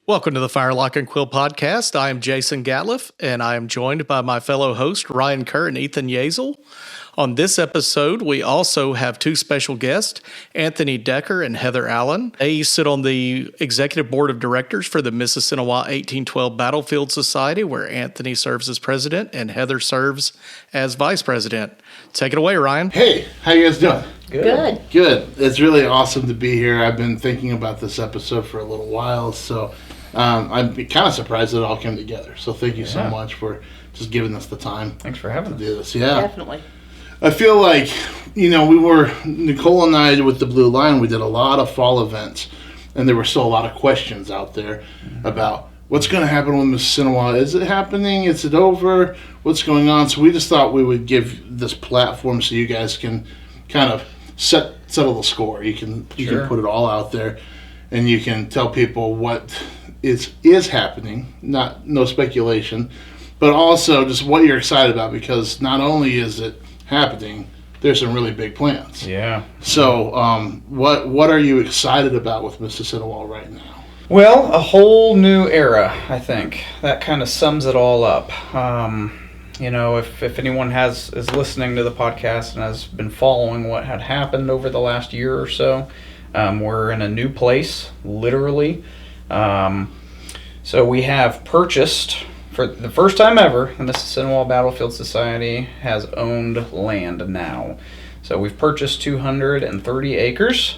Welcome to the Firelock and Quill podcast. I am Jason Gatliff, and I am joined by my fellow hosts, Ryan Kerr and Ethan Yazel. On this episode, we also have two special guests, Anthony Decker and Heather Allen. They sit on the executive board of directors for the Mississinewa 1812 Battlefield Society, where Anthony serves as president and Heather serves as vice president. Take it away, Ryan. Hey, how you guys doing? Good. Good. It's really awesome to be here. I've been thinking about this episode for a little while, so I'm kind of surprised that it all came together. So thank you so much for just giving us the time. Thanks for having us. To do this. Yeah. Definitely. I feel like, Nicole and I with the Blue Line, we did a lot of fall events, and there were still a lot of questions out there about what's going to happen with Mississinewa. Is it happening? Is it over? What's going on? So we just thought we would give this platform so you guys can kind of settle the score. You can put it all out there, and you can tell people what is happening. No speculation, but also just what you're excited about, because not only is it happening, there's some really big plans. Yeah. So, what are you excited about with Mississinewa right now? Well, a whole new era, I think. That kind of sums it all up. If anyone is listening to the podcast and has been following what had happened over the last year or so, we're in a new place, literally. So we have purchased, for the first time ever, the Mississinewa Battlefield Society has owned land now. So we've purchased 230 acres,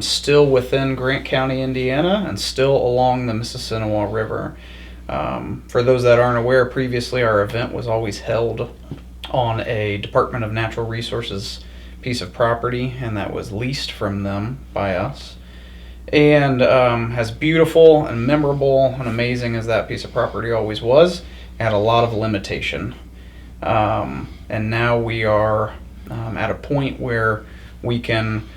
still within Grant County, Indiana, and still along the Mississinewa River. For those that aren't aware, previously our event was always held on a Department of Natural Resources piece of property, and that was leased from them by us. And as beautiful and memorable and amazing as that piece of property always was, it had a lot of limitation. And now we are at a point where we can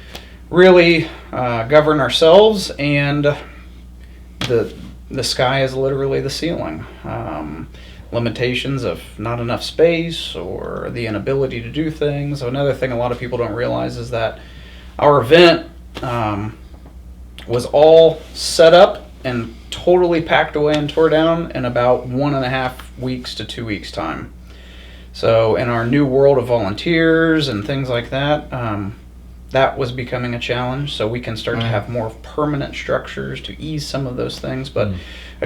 really govern ourselves, and the sky is literally the ceiling. Limitations of not enough space or the inability to do things. So another thing a lot of people don't realize is that our event was all set up and totally packed away and tore down in about 1.5 weeks to 2 weeks time. So in our new world of volunteers and things like that, that was becoming a challenge. So we can start to have more permanent structures to ease some of those things. But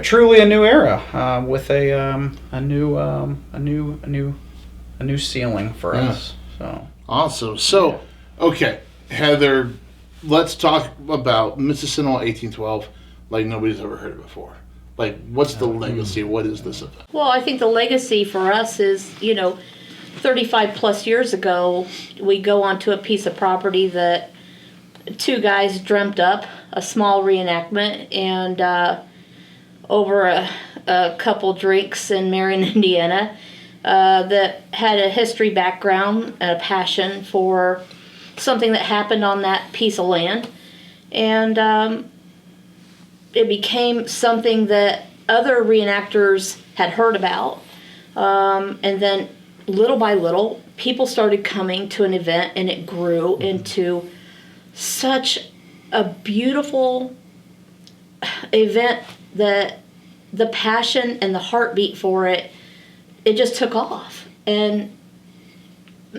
truly a new era with a new ceiling for us. So awesome. So, okay, Heather, let's talk about Mississinewa 1812 like nobody's ever heard it before. Like, what's the legacy? What is this event? Well, I think the legacy for us is, 35 plus years ago, we go onto a piece of property that two guys dreamt up, a small reenactment, and over a couple drinks in Marion, Indiana, that had a history background and a passion for something that happened on that piece of land. And it became something that other reenactors had heard about. And then little by little, people started coming to an event, and it grew into such a beautiful event that the passion and the heartbeat for it just took off. And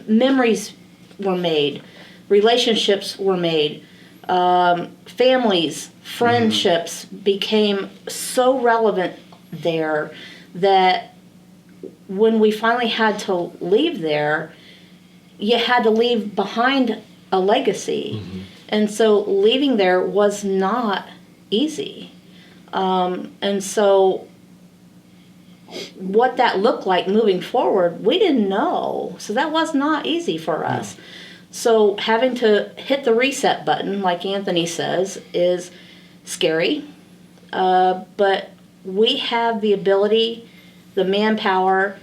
memories were made, relationships were made, families, friendships became so relevant there that when we finally had to leave there, you had to leave behind a legacy. And so leaving there was not easy. And so what that looked like moving forward, we didn't know. So that was not easy for us. So having to hit the reset button, like Anthony says, is scary. But we have the ability, the manpower,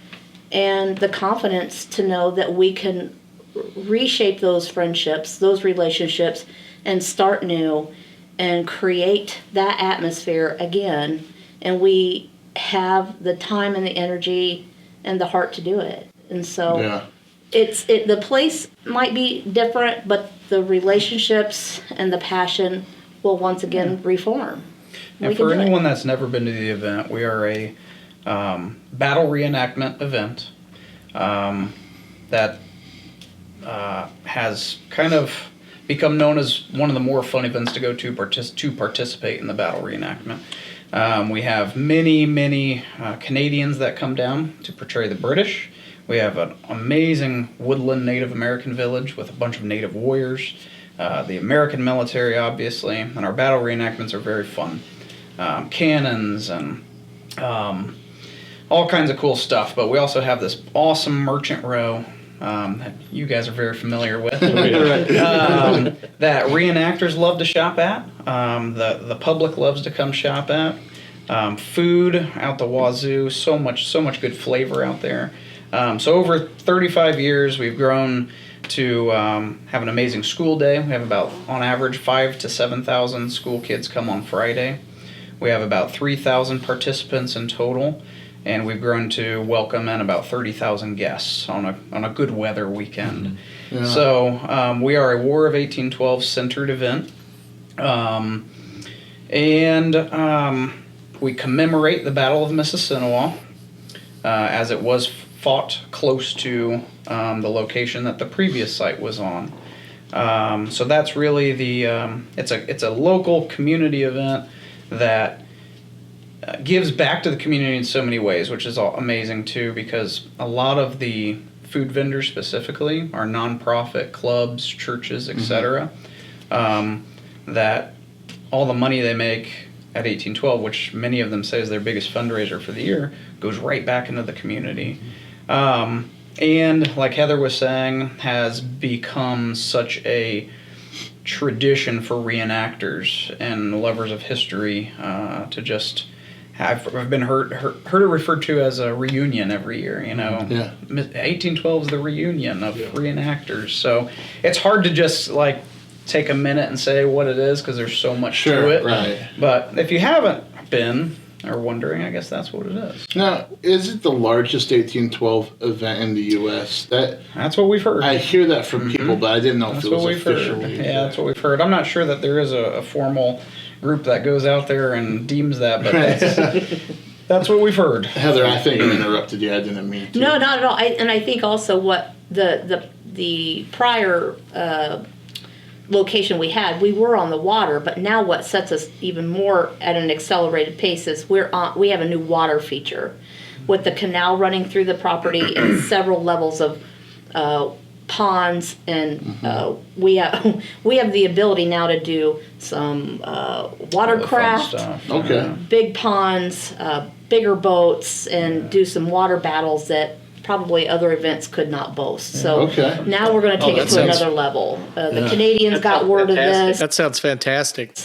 and the confidence to know that we can reshape those friendships, those relationships, and start new and create that atmosphere again. And we have the time and the energy and the heart to do it. And so the place might be different, but the relationships and the passion will once again reform. And for anyone that's never been to the event, we are a battle reenactment event that has kind of become known as one of the more fun events to go to participate in the battle reenactment. We have many Canadians that come down to portray the British. We have an amazing woodland Native American village with a bunch of Native warriors, the American military, obviously, and our battle reenactments are very fun. Cannons and all kinds of cool stuff, but we also have this awesome merchant row that you guys are very familiar with, that reenactors love to shop at, the public loves to come shop at. Food out the wazoo, so much good flavor out there. So over 35 years, we've grown to have an amazing school day. We have about, on average, 5,000 to 7,000 school kids come on Friday. We have about 3,000 participants in total, and we've grown to welcome in about 30,000 guests on a good weather weekend. Yeah. So we are a War of 1812 centered event, and we commemorate the Battle of Mississinewa as it was fought close to the location that the previous site was on. So that's really it's a local community event that gives back to the community in so many ways, which is amazing too, because a lot of the food vendors specifically are nonprofit clubs, churches, etc. That all the money they make at 1812, which many of them say is their biggest fundraiser for the year, goes right back into the community. And like Heather was saying, has become such a tradition for reenactors and lovers of history to just have. I've been heard it referred to as a reunion every year. You know, 1812 is the reunion of reenactors. So it's hard to just like take a minute and say what it is because there's so much to it. Right. But if you haven't been or wondering, I guess that's what it is. Now, is it the largest 1812 event in the U.S.? That's what we've heard. I hear that from people, but I didn't know if it was officially. Yeah, that's what we've heard. I'm not sure that there is a formal group that goes out there and deems that, but that's what we've heard. Heather, I think I interrupted you. I didn't mean to. No, not at all. And I think also what the prior location we had, we were on the water, but now what sets us even more at an accelerated pace is we have a new water feature with the canal running through the property and several levels of ponds, and we have the ability now to do some watercraft, big ponds, bigger boats, and do some water battles that probably other events could not boast. So now we're going to take it to another level. The Canadians got word of this. That sounds fantastic.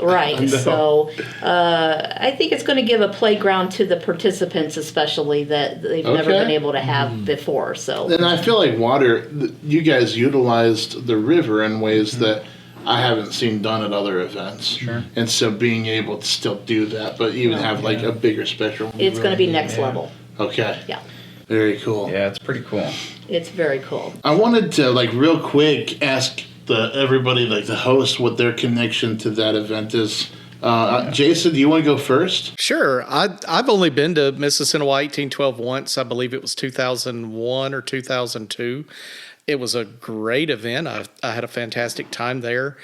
Right. So I think it's going to give a playground to the participants, especially that they've never been able to have before. So. And I feel like water, you guys utilized the river in ways that I haven't seen done at other events. Sure. And so being able to still do that, but even have like a bigger spectrum. It's going to be next level. Okay. Yeah. Very cool. Yeah, it's pretty cool. It's very cool. I wanted to, like, real quick ask everybody, like, the host, what their connection to that event is. Jason, do you want to go first? Sure. I've only been to Mississinewa 1812 once. I believe it was 2001 or 2002. It was a great event. I had a fantastic time there.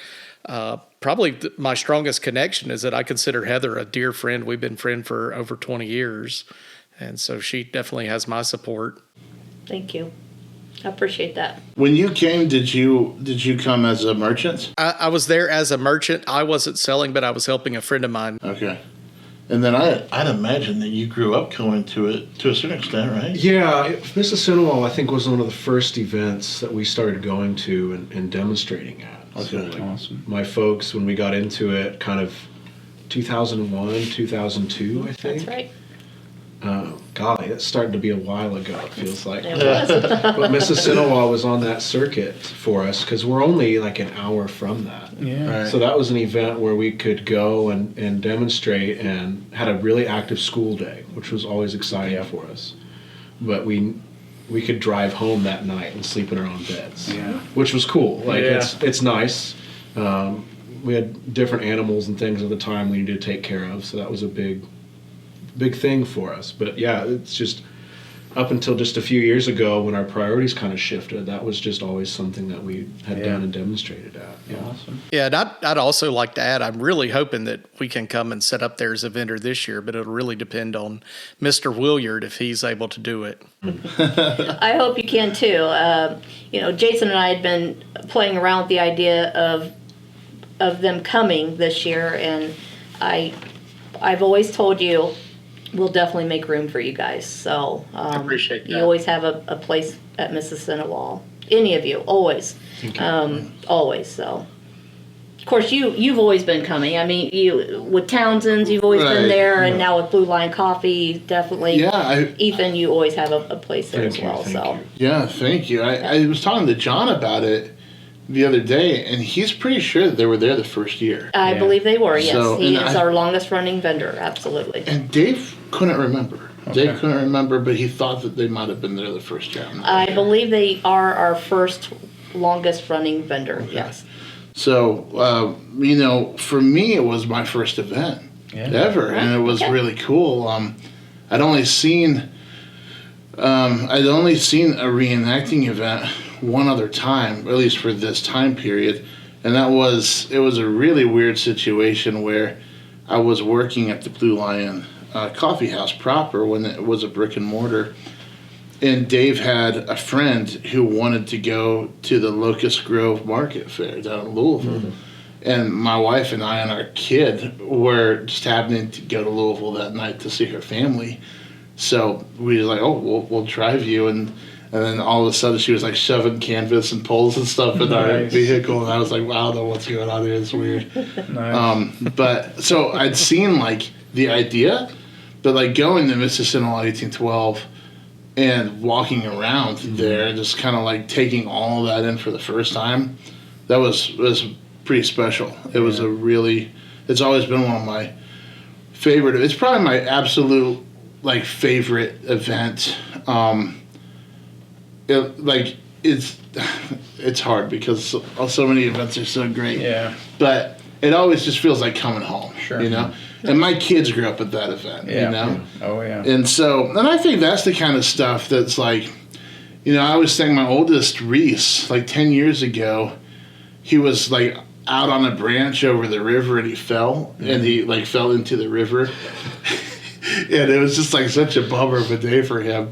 Probably my strongest connection is that I consider Heather a dear friend. We've been friends for over 20 years. And so she definitely has my support. Thank you. I appreciate that. When you came, did you come as a merchant? I was there as a merchant. I wasn't selling, but I was helping a friend of mine. Okay. And then I'd imagine that you grew up going to it to a certain extent, right? Yeah. Mississinewa, I think, was one of the first events that we started going to and demonstrating at. Okay. So, awesome. My folks, when we got into it, kind of 2001, 2002, I think. That's right. Golly, it's starting to be a while ago, it feels like. It was. But Mississinewa was on that circuit for us because we're only like an hour from that. Yeah. Right. So that was an event where we could go and demonstrate and had a really active school day, which was always exciting for us. But we could drive home that night and sleep in our own beds, which was cool. Like it's nice. we had different animals and things at the time we needed to take care of, so that was a big thing for us. But yeah, it's just up until just a few years ago when our priorities kind of shifted, that was just always something that we had done and demonstrated at. Yeah. Awesome. Yeah, and I'd also like to add, I'm really hoping that we can come and set up there as a vendor this year, but it'll really depend on Mr. Williard if he's able to do it. I hope you can too. Jason and I had been playing around with the idea of them coming this year, and I've always told you we'll definitely make room for you guys. So I appreciate that. You always have a place at Mississinewa. Any of you, always, always. So, of course, you've always been coming. I mean, you with Townsend's, you've always been there, and now with Blue Line Coffee, definitely. Yeah, Ethan, you always have a place there as well. Thank So. you. Yeah, thank you. I was talking to John about it the other day, and he's pretty sure that they were there the first year. I believe they were, yes. So, He and is our longest running vendor, absolutely. And Dave couldn't remember. Dave couldn't remember, but he thought that they might have been there the first year. I believe they are our first longest running vendor, yes. So, for me, it was my first event ever, and it was really cool. I'd only seen a reenacting event one other time, at least for this time period, and it was a really weird situation where I was working at the Blue Lion Coffee House proper when it was a brick and mortar, and Dave had a friend who wanted to go to the Locust Grove Market Fair down in Louisville. And my wife and I and our kid were just happening to go to Louisville that night to see her family. So we were like, oh, we'll drive you. And then all of a sudden she was like shoving canvas and poles and stuff in our vehicle. And I was like, wow, I don't know what's going on here. It's weird. Nice. But so I'd seen like the idea, but like going to Mississinewa 1812 and walking around there, just kind of like taking all of that in for the first time, that was pretty special. It was it's always been one of my favorite. It's probably my absolute like favorite event. It's hard because so many events are so great. Yeah. But it always just feels like coming home. Sure. And my kids grew up at that event. Oh yeah. And I think that's the kind of stuff that's like, I was saying my oldest Reese, like 10 years ago, he was like out on a branch over the river and he fell and he like fell into the river. And it was just like such a bummer of a day for him.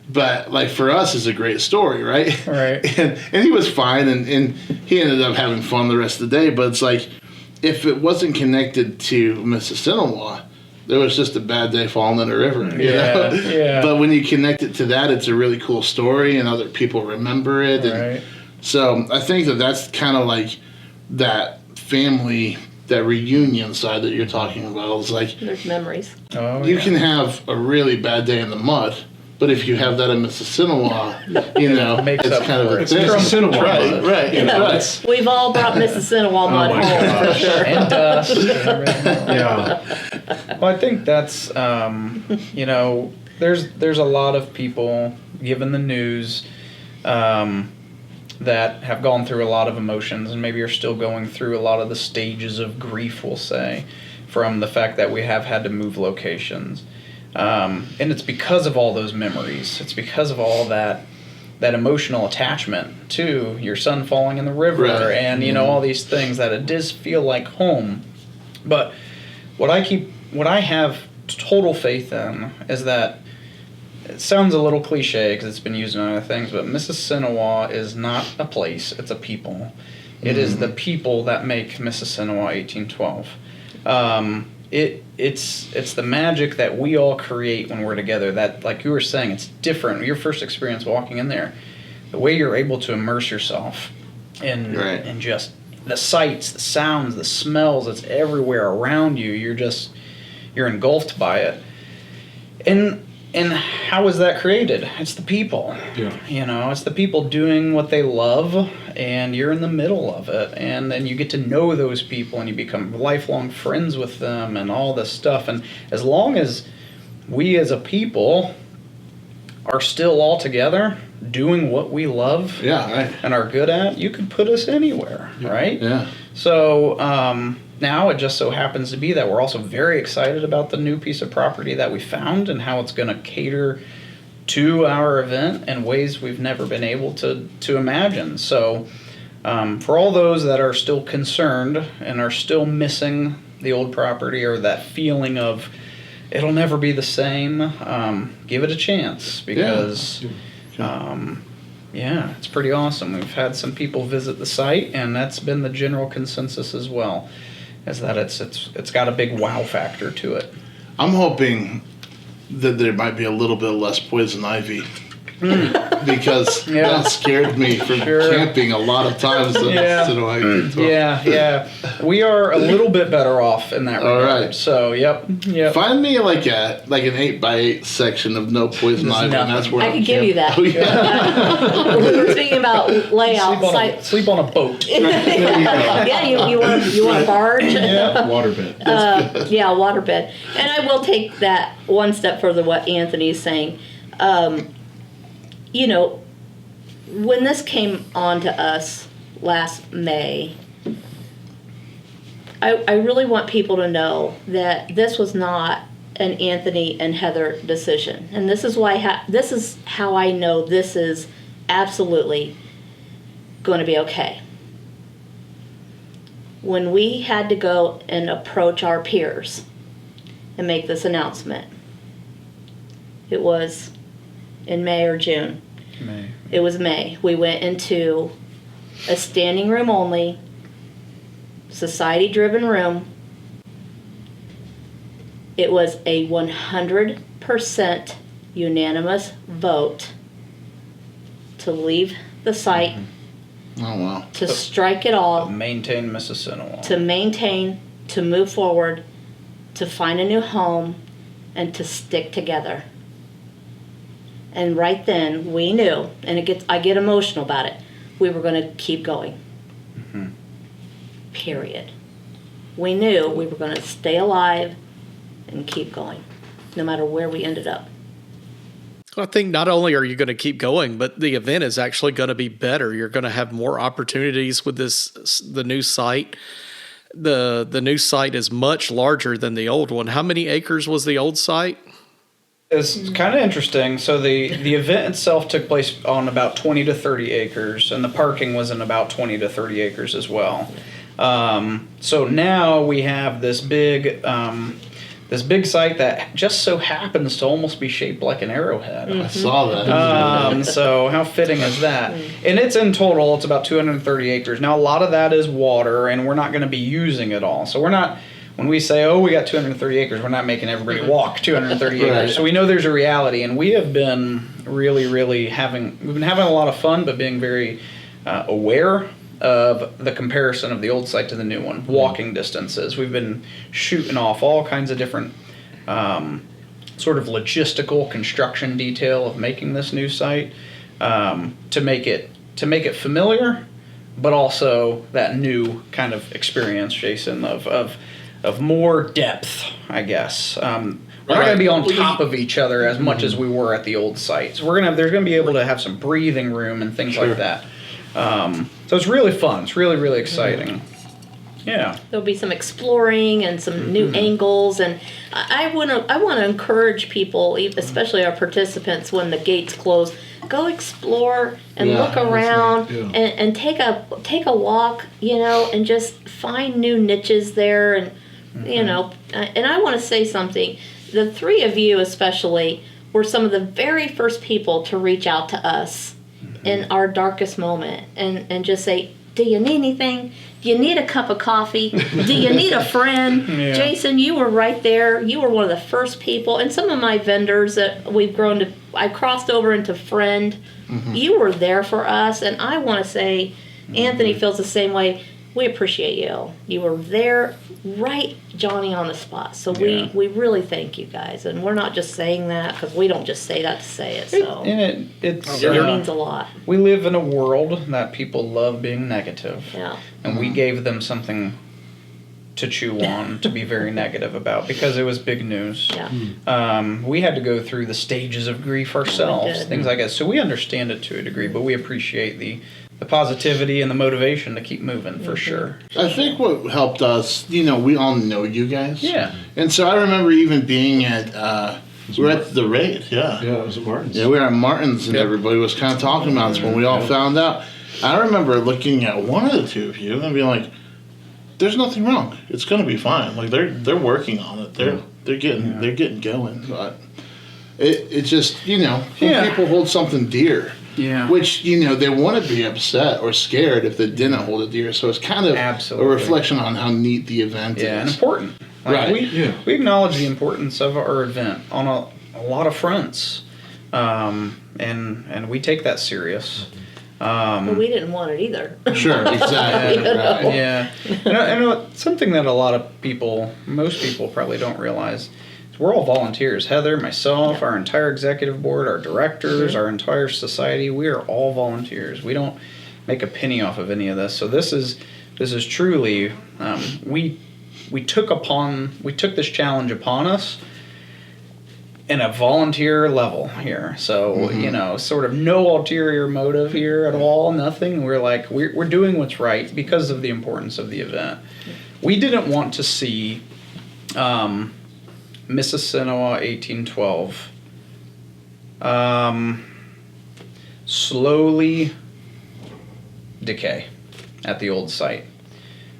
But like for us, it's a great story, right? Right. And he was fine and he ended up having fun the rest of the day. But it's like, if it wasn't connected to Mississinewa, it was just a bad day falling in a river. You know? Yeah. But when you connect it to that, it's a really cool story, and other people remember it. And so I think that's kind of like that family, that reunion side that you're talking about. It's like There's memories. you can have a really bad day in the mud, but if you have that in Mississinewa, Makes it's up kind of for a it. thing. Mississinewa. Right. We've all brought Mississinewa mud my home for gosh. sure. And dust. And everything else. Yeah. Well, I think that's there's a lot of people, given the news, that have gone through a lot of emotions and maybe are still going through a lot of the stages of grief, we'll say, from the fact that we have had to move locations. And it's because of all those memories. It's because of all that emotional attachment to your son falling in the river and, all these things that it does feel like home. But what I have total faith in is that it sounds a little cliche because it's been used in other things, but Mississinewa is not a place, it's a people. It is the people that make Mississinewa 1812. It's the magic that we all create when we're together. That, like you were saying, it's different. Your first experience walking in there, the way you're able to immerse yourself in just the sights, the sounds, the smells, it's everywhere around you. You're engulfed by it. And how is that created? It's the people. Yeah. It's the people doing what they love, and you're in the middle of it. And then you get to know those people, and you become lifelong friends with them and all this stuff. And as long as we as a people are still all together doing what we love and are good at, you could put us anywhere, right? Yeah. So now it just so happens to be that we're also very excited about the new piece of property that we found and how it's going to cater to our event in ways we've never been able to imagine. So for all those that are still concerned and are still missing the old property or that feeling of it'll never be the same, give it a chance because it's pretty awesome. We've had some people visit the site, and that's been the general consensus as well, is that it's got a big wow factor to it. I'm hoping that there might be a little bit less poison ivy. Because that scared me from camping a lot of times. We are a little bit better off in that regard. All right. So, yep. Find me like an 8x8 section of no poison ivy, and that's where I could give you that. Oh, yeah. We were speaking about layout. Sleep on a boat. You want a barge? Waterbed. Waterbed. And I will take that one step further, what Anthony's saying. When this came on to us last May, I really want people to know that this was not an Anthony and Heather decision. And this is this is how I know this is absolutely going to be okay. When we had to go and approach our peers and make this announcement, it was in May or June. May. It was May. We went into a standing room only, society-driven room. It was a 100% unanimous vote to leave the site, Oh, wow. to strike it all, Maintain Mississinewa. to maintain, to move forward, to find a new home, and to stick together. And right then, we knew, and I get emotional about it, we were going to keep going. Mm-hmm. Period. We knew we were going to stay alive and keep going, no matter where we ended up. I think not only are you going to keep going, but the event is actually going to be better. You're going to have more opportunities with the new site. The new site is much larger than the old one. How many acres was the old site? It's kind of interesting. So the event itself took place on about 20 to 30 acres, and the parking was in about 20 to 30 acres as well. So now we have this big site that just so happens to almost be shaped like an arrowhead. I saw that. So how fitting is that? And it's in total, it's about 230 acres. Now a lot of that is water, and we're not going to be using it all. So we're not. When we say, we got 230 acres, we're not making everybody walk 230 acres. So we know there's a reality, and we have been really having a lot of fun, but being very aware of the comparison of the old site to the new one. Walking distances. We've been shooting off all kinds of different sort of logistical construction detail of making this new site to make it familiar, but also that new kind of experience, Jason, of more depth, I guess. We're not going to be on top of each other as much as we were at the old site. So there's going to be able to have some breathing room and things like that. So it's really fun. It's really exciting. Yeah. There'll be some exploring and some new angles, and I want to encourage people, especially our participants, when the gates close, go explore and look around and take a walk, and just find new niches there, and and I want to say something. The three of you especially were some of the very first people to reach out to us in our darkest moment and just say, do you need anything? Do you need a cup of coffee? Do you need a friend? Jason, you were right there. You were one of the first people. And some of my vendors that we've grown to, I crossed over into friend. You were there for us. And I want to say, Anthony feels the same way. We appreciate you. You were there, right, Johnny, on the spot. So we really thank you guys. And we're not just saying that because we don't just say that to say it. So it means a lot. We live in a world that people love being negative. Yeah. And we gave them something to chew on, to be very negative about, because it was big news. Yeah. We had to go through the stages of grief ourselves, did. things like that. So we understand it to a degree, but we appreciate the positivity and the motivation to keep moving, for sure. I think what helped us, we all know you guys. Yeah. And so I remember even being at, we were at the raid, yeah. Yeah, it was at Martin's. Yeah, we were at Martin's and Yep. everybody was kind of talking about this when we all found out. I remember looking at one of the two of you and being like, there's nothing wrong. It's going to be fine. Like they're working on it. They're getting going. But it just, some people hold something dear. Yeah. Which, they wouldn't be upset or scared if they didn't hold it dear. So it's kind of Absolutely. a reflection on how neat the event Yeah, and is. important. Like Right. we acknowledge the importance of our event on a lot of fronts, and we take that serious. But we didn't want it either. Sure, exactly. Right. Yeah, and something that a lot of people, most people probably don't realize, is we're all volunteers. Heather, myself, our entire executive board, our directors, our entire society, we are all volunteers. We don't make a penny off of any of this. So this is truly, we took this challenge upon us in a volunteer level here. So, sort of no ulterior motive here at all, nothing. We're like, we're doing what's right because of the importance of the event. We didn't want to see Mississinewa 1812 slowly decay at the old site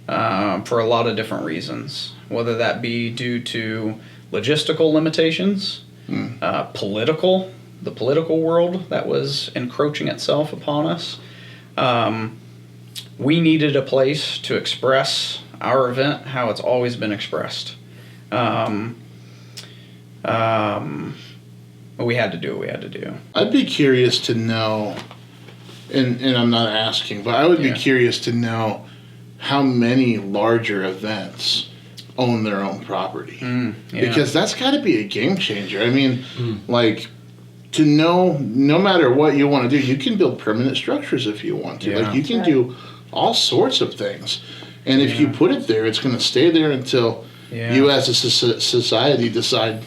for a lot of different reasons, whether that be due to logistical limitations, the political world that was encroaching itself upon us. We needed a place to express our event how it's always been expressed. We had to do what we had to do. I'd be curious to know, and I'm not asking, but I would be curious to know how many larger events own their own property. Because that's got to be a game changer. I mean, to know, no matter what you want to do, you can build permanent structures if you want to. Yeah. You can do all sorts of things. And if you put it there, it's going to stay there until you as a society decide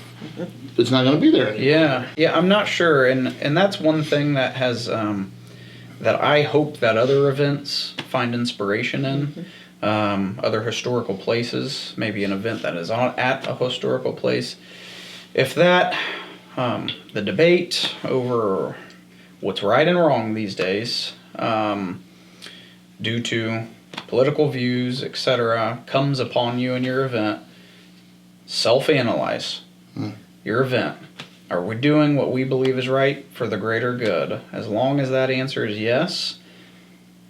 it's not going to be there anymore. Yeah, I'm not sure, and that's one thing that has that I hope that other events find inspiration in. Other historical places, maybe an event that is at a historical place. If that, the debate over what's right and wrong these days, due to political views, etc., comes upon you in your event, self-analyze your event. Are we doing what we believe is right for the greater good? As long as that answer is yes,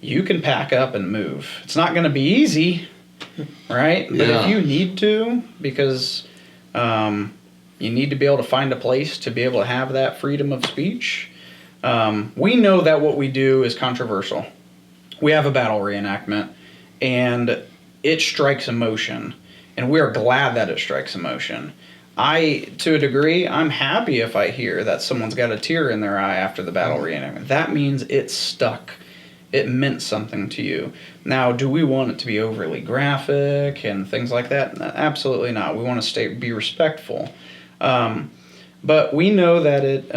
you can pack up and move. It's not going to be easy, right? But if you need to, because you need to be able to find a place to be able to have that freedom of speech. We know that what we do is controversial. We have a battle reenactment, and it strikes emotion, and we're glad that it strikes emotion. To a degree, I'm happy if I hear that someone's got a tear in their eye after the battle reenactment. That means it stuck. It meant something to you. Now, do we want it to be overly graphic and things like that? Absolutely not. We want to be respectful. But we know that it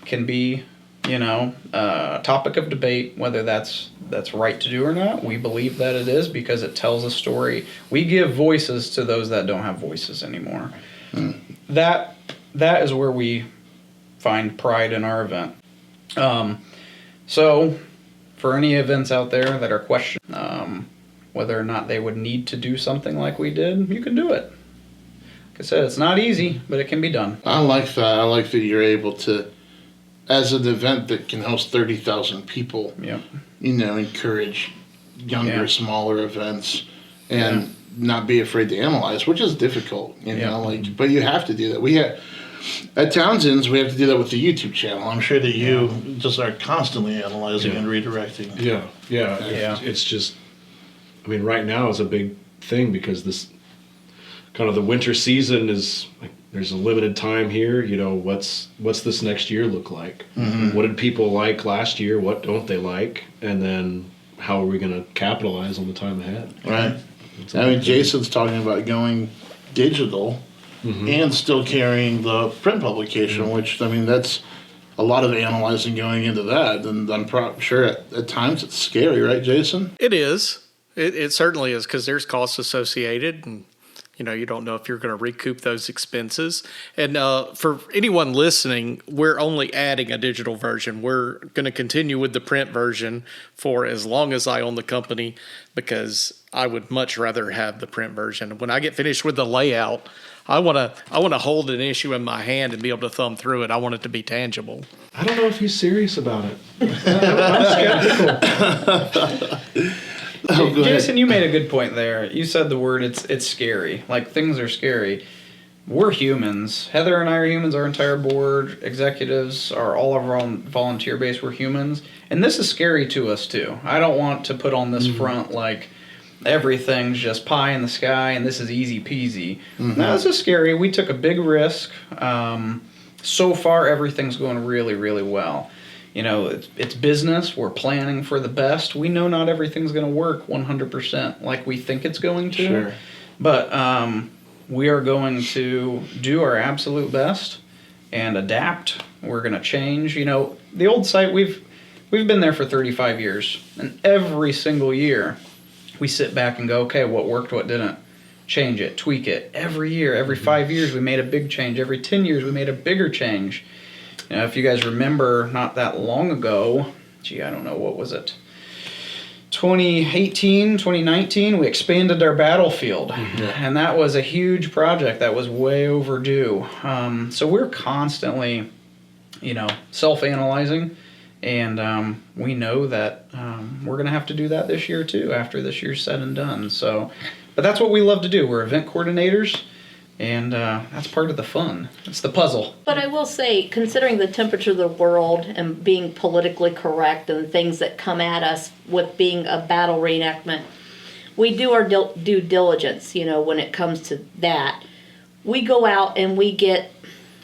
can be, a topic of debate, whether that's right to do or not. We believe that it is because it tells a story. We give voices to those that don't have voices anymore. That is where we find pride in our event. So, for any events out there that are questioning whether or not they would need to do something like we did, you can do it. Like I said, it's not easy, but it can be done. I like that. I like that you're able to, as an event that can host 30,000 people, encourage younger, smaller events and not be afraid to analyze, which is difficult, but you have to do that. At Townsend's, we have to do that with the YouTube channel. I'm sure that you just are constantly analyzing and redirecting. Yeah. It's just, right now is a big thing because this kind of the winter season is like, there's a limited time here. What's this next year look like? Mm-hmm. What did people like last year? What don't they like? And then how are we going to capitalize on the time ahead? Right. I mean, Jason's talking about going digital and still carrying the print publication, which, I mean, that's a lot of analyzing going into that. And I'm sure at times it's scary, right, Jason? It is. It certainly is, because there's costs associated, and you don't know if you're going to recoup those expenses. And for anyone listening, we're only adding a digital version. We're going to continue with the print version for as long as I own the company, because I would much rather have the print version. When I get finished with the layout, I want to hold an issue in my hand and be able to thumb through it. I want it to be tangible. I don't know if he's serious about it. I'm skeptical. Jason, you made a good point there. You said the word, it's scary. Like, things are scary. We're humans. Heather and I are humans. Our entire board, executives, are all of our own volunteer base. We're humans. And this is scary to us, too. I don't want to put on this front like everything's just pie in the sky and this is easy peasy. No, this is scary. We took a big risk. So far, everything's going really, really well. It's business. We're planning for the best. We know not everything's going to work 100% like we think it's going to. Sure. But we are going to do our absolute best and adapt. We're going to change. The old site, we've been there for 35 years. And every single year, we sit back and go, okay, what worked, what didn't? Change it, tweak it. Every year, every 5 years, we made a big change. Every 10 years, we made a bigger change. If you guys remember, not that long ago, I don't know, what was it? 2018, 2019, we expanded our battlefield. And that was a huge project that was way overdue. So we're constantly, self-analyzing. And we know that we're going to have to do that this year, too, after this year's said and done. But that's what we love to do. We're event coordinators. And that's part of the fun. It's the puzzle. But I will say, considering the temperature of the world and being politically correct and things that come at us with being a battle reenactment, we do our due diligence, when it comes to that. We go out and we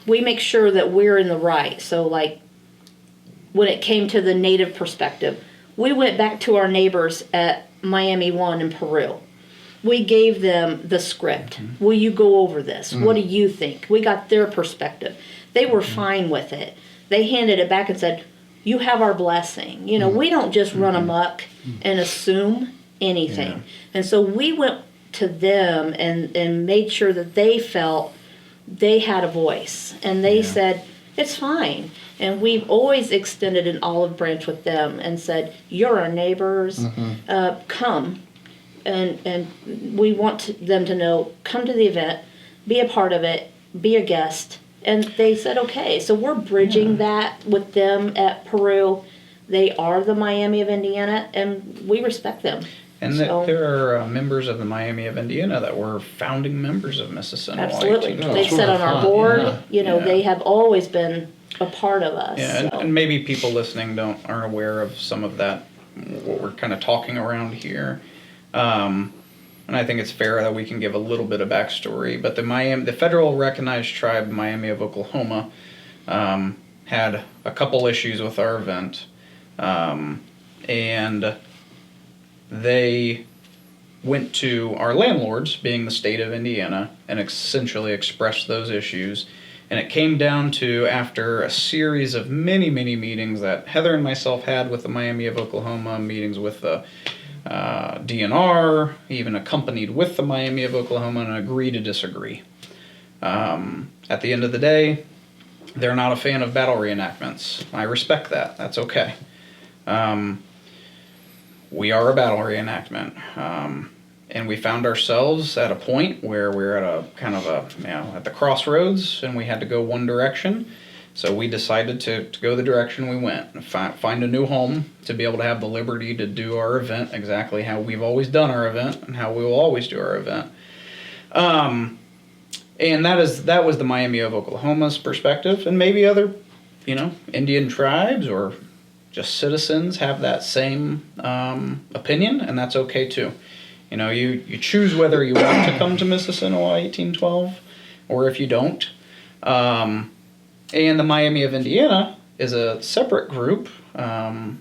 make sure that we're in the right. So, like, when it came to the native perspective, we went back to our neighbors at Miami 1 in Peru. We gave them the script. Will you go over this? What do you think? We got their perspective. They were fine with it. They handed it back and said, you have our blessing. We don't just run amok and assume anything. Yeah. And so we went to them and made sure that they felt they had a voice. And they said, it's fine. And we've always extended an olive branch with them and said, you're our neighbors. Come. And we want them to know, come to the event, be a part of it, be a guest. And they said, okay. So we're bridging that with them at Peru. They are the Miami of Indiana, and we respect them. And there are members of the Miami of Indiana that were founding members of Mississinewa. Absolutely. They've sat on our board. They have always been a part of us. Yeah, and maybe people listening aren't aware of some of that, what we're kind of talking around here. And I think it's fair that we can give a little bit of backstory. But the federal recognized tribe, Miami of Oklahoma, had a couple issues with our event. And they went to our landlords, being the state of Indiana, and essentially expressed those issues. And it came down to, after a series of many, many meetings that Heather and myself had with the Miami of Oklahoma, meetings with the DNR, even accompanied with the Miami of Oklahoma, and agree to disagree. At the end of the day, they're not a fan of battle reenactments. I respect that. That's okay. We are a battle reenactment. And we found ourselves at a point where we're at a kind of at the crossroads, and we had to go one direction. So we decided to go the direction we went, and find a new home to be able to have the liberty to do our event exactly how we've always done our event and how we will always do our event. And that was the Miami of Oklahoma's perspective, and maybe other, Indian tribes or just citizens have that same opinion, and that's okay too. You choose whether you want to come to Mississinewa 1812 or if you don't. And the Miami of Indiana is a separate group, and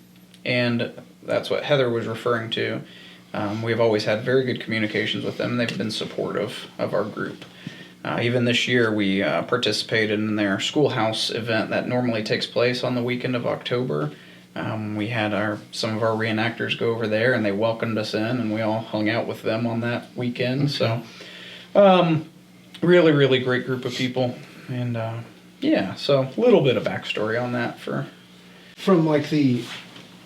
that's what Heather was referring to. We've always had very good communications with them, and they've been supportive of our group. Even this year, we participated in their schoolhouse event that normally takes place on the weekend of October. We had some of our reenactors go over there, and they welcomed us in, and we all hung out with them on that weekend. Okay. So, really, really great group of people, and so a little bit of backstory on that from like the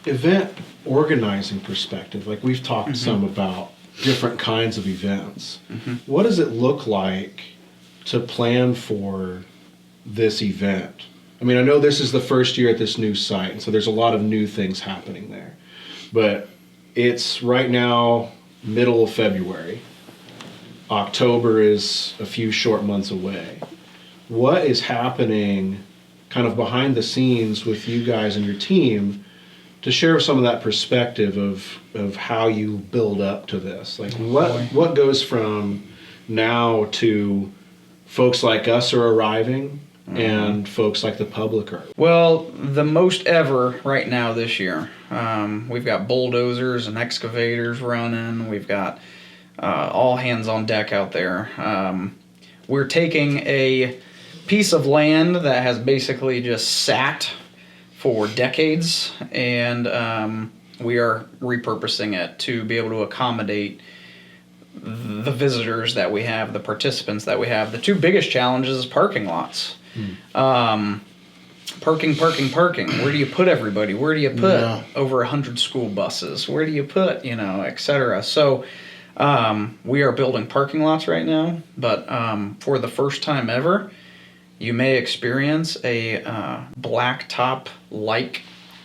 event organizing perspective. Like we've talked some about different kinds of events. What does it look like to plan for this event? I mean, I know this is the first year at this new site, and so there's a lot of new things happening there. But it's right now middle of February. October is a few short months away. What is happening kind of behind the scenes with you guys and your team to share some of that perspective of how you build up to this? Like what goes from now to folks like us are arriving and folks like the public are? Well, the most ever right now this year. We've got bulldozers and excavators running. We've got all hands on deck out there. We're taking a piece of land that has basically just sat for decades, and we are repurposing it to be able to accommodate the visitors that we have, the participants that we have. The two biggest challenges is parking lots. Parking. Where do you put everybody? Where do you put over 100 school buses? Where do you put, et cetera? So we are building parking lots right now, but for the first time ever, you may experience a blacktop-like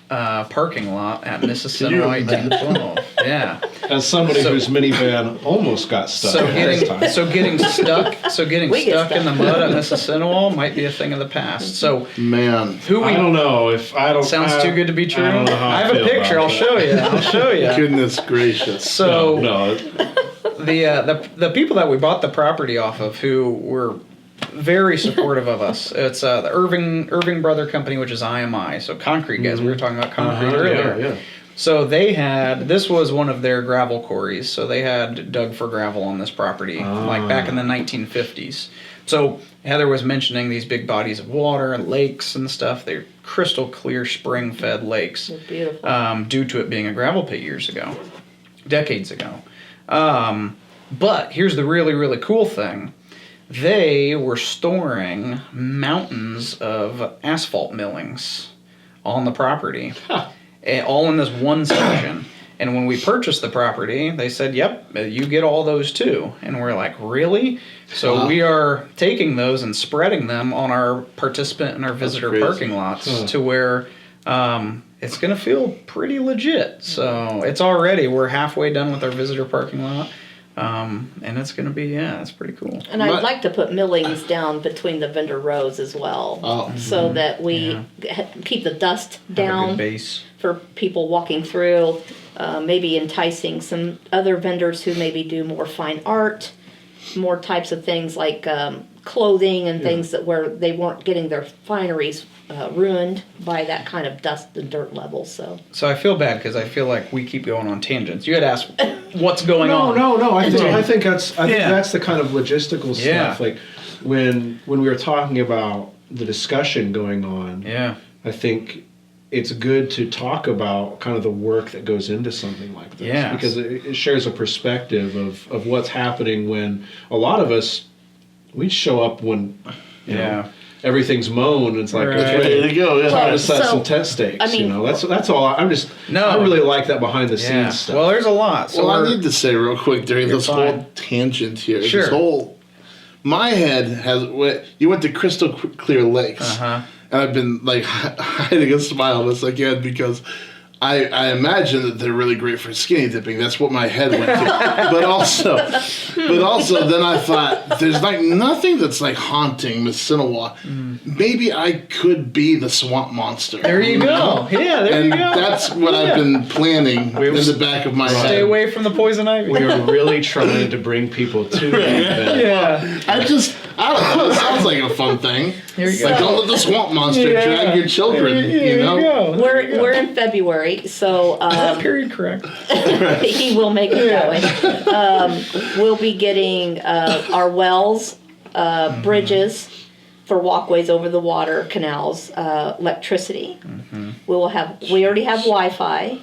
parking lot at Mississinewa 1812. Yeah. As somebody whose minivan almost got stuck. Getting stuck in the mud at Mississinewa might be a thing of the past. So man, I don't know if I don't. Sounds too good to be true. I don't know how I have a picture. I'll show you. Goodness gracious. So no. The people that we bought the property off of, who were very supportive of us. It's the Irving Brother Company, which is IMI. So concrete guys. We were talking about concrete earlier. Yeah. So this was one of their gravel quarries. So they had dug for gravel on this property, like back in the 1950s. So Heather was mentioning these big bodies of water and lakes and stuff. They're crystal clear spring-fed lakes. They're beautiful. Due to it being a gravel pit decades ago. But here's the really, really cool thing. They were storing mountains of asphalt millings on the property, all in this one section. And when we purchased the property, they said, yep, you get all those too. And we're like, really? So we are taking those and spreading them on our participant and our visitor parking lots to where it's going to feel pretty legit. So we're halfway done with our visitor parking lot. And it's going to be, it's pretty cool. And I'd like to put millings down between the vendor rows as well, so that we keep the dust down. Have a good base for people walking through. Maybe enticing some other vendors who maybe do more fine art, more types of things like clothing and things where they weren't getting their fineries ruined by that kind of dust and dirt level. So I feel bad because I feel like we keep going on tangents. You had asked what's going on. No. I think that's the kind of logistical stuff. Like when we were talking about the discussion going on. I think it's good to talk about kind of the work that goes into something like this because it shares a perspective of what's happening when a lot of us, we show up when you know everything's mown and it's like okay, ready to go. Time to set some tent stakes. I mean, that's all. I really like that behind the scenes stuff. Well, there's a lot. So I need to say real quick during this whole tangent here, this whole my head has you went to crystal clear lakes. And I've been like hiding a smile on this again because I imagine that they're really great for skinny dipping. That's what my head went to. But also then I thought there's like nothing that's like haunting Mississinewa. Maybe I could be the swamp monster. There you go. Yeah, there you go. That's what I've been planning in the back of my head. Stay away from the poison ivy. We were really trying to bring people to that event. I don't know. It sounds like a fun thing. Here you Like, go. don't let the swamp monster drag your children, you know? We're in February, so Period correct. he will make it that way. We'll be getting our wells, bridges for walkways over the water, canals, electricity. We already have Wi-Fi.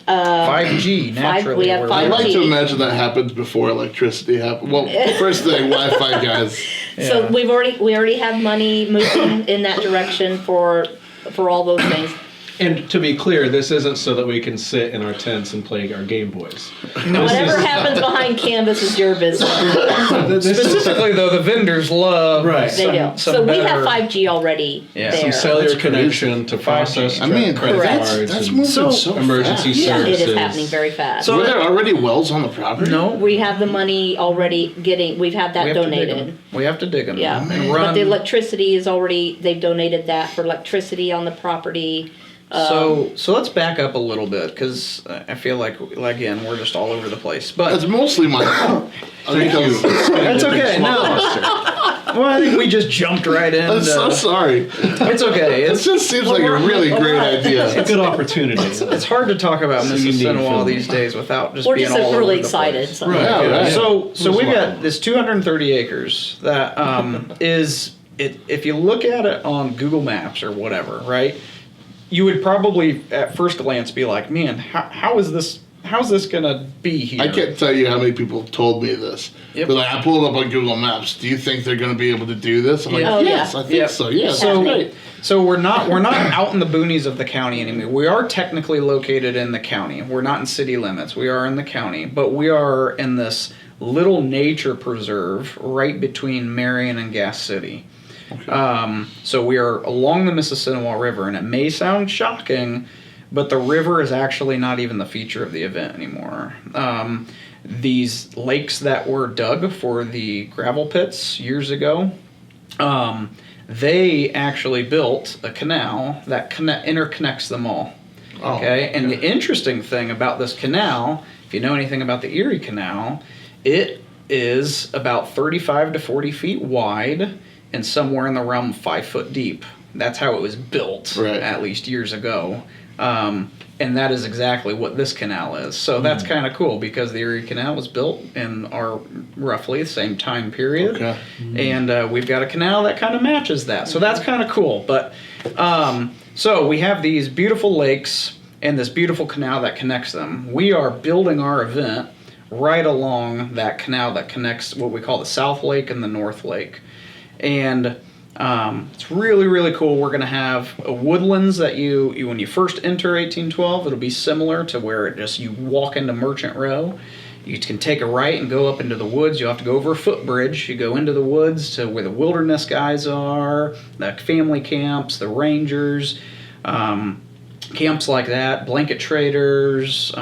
5G, naturally. we have I'd like 5G. to imagine that happens before electricity happens. Well, first thing, Wi-Fi guys. So we already have money moving in that direction for all those things. And to be clear, this isn't so that we can sit in our tents and play our Game Boys. Whatever happens behind canvas is your business. Specifically, though, the vendors love They do. some So we have better- 5G already there. Some cellular connection to process I mean, credit cards that's and moving so emergency fast. Yeah, it services. is happening very fast. So- Were there already wells on the property? No, We have the money already we've had that we have to dig donated. 'em. We have to dig them. Yeah, And but run. the electricity is already, they've donated that for electricity on the property. So let's back up a little bit because I feel like again we're just all over the place. That's But mostly my fault. Thank you. that's okay. No, well I think we just jumped right in. I'm so sorry. It's okay. It just seems like a really great It's a idea. good opportunity. It's hard to talk about It's a unique Mississinewa film. these days without just We're being just all really over the excited. place. So. Right. Yeah, right. So we've got this 230 acres that is it. If you look at it on Google Maps or whatever, right, you would probably at first glance be like, man, how's this gonna be here? I can't tell you how many people told me this. Yep. But like, I pulled up on Google Maps. Do you think they're going to be able to do this? I'm like, Oh, yes, yeah. I think Yep. so. Yes, So- that's great. So we're not out in the boonies of the county anymore. We are technically located in the county. We're not in city limits. We are in the county, but we are in this little nature preserve right between Marion and Gas City. So we are along the Mississinewa River, and it may sound shocking, but the river is actually not even the feature of the event anymore. These lakes that were dug for the gravel pits years ago, they actually built a canal that interconnects them all. Oh, Okay, and the interesting thing about this canal, if you know anything about the Erie Canal, it is about 35 to 40 feet wide and somewhere in the realm of 5 foot deep. That's how it was built, Right. at least years ago. And that is exactly what this canal is. So that's kind of cool because the Erie Canal was built in our roughly the same time period. Okay. And we've got a canal that kind of matches that. So that's kind of cool. But so we have these beautiful lakes and this beautiful canal that connects them. We are building our event right along that canal that connects what we call the South Lake and the North Lake. And it's really, really cool. We're going to have woodlands that you when you first enter 1812, it'll be similar to where you walk into Merchant Row. You can take a right and go up into the woods. You'll have to go over a footbridge. You go into the woods to where the wilderness guys are, the family camps, the rangers, camps like that, blanket traders,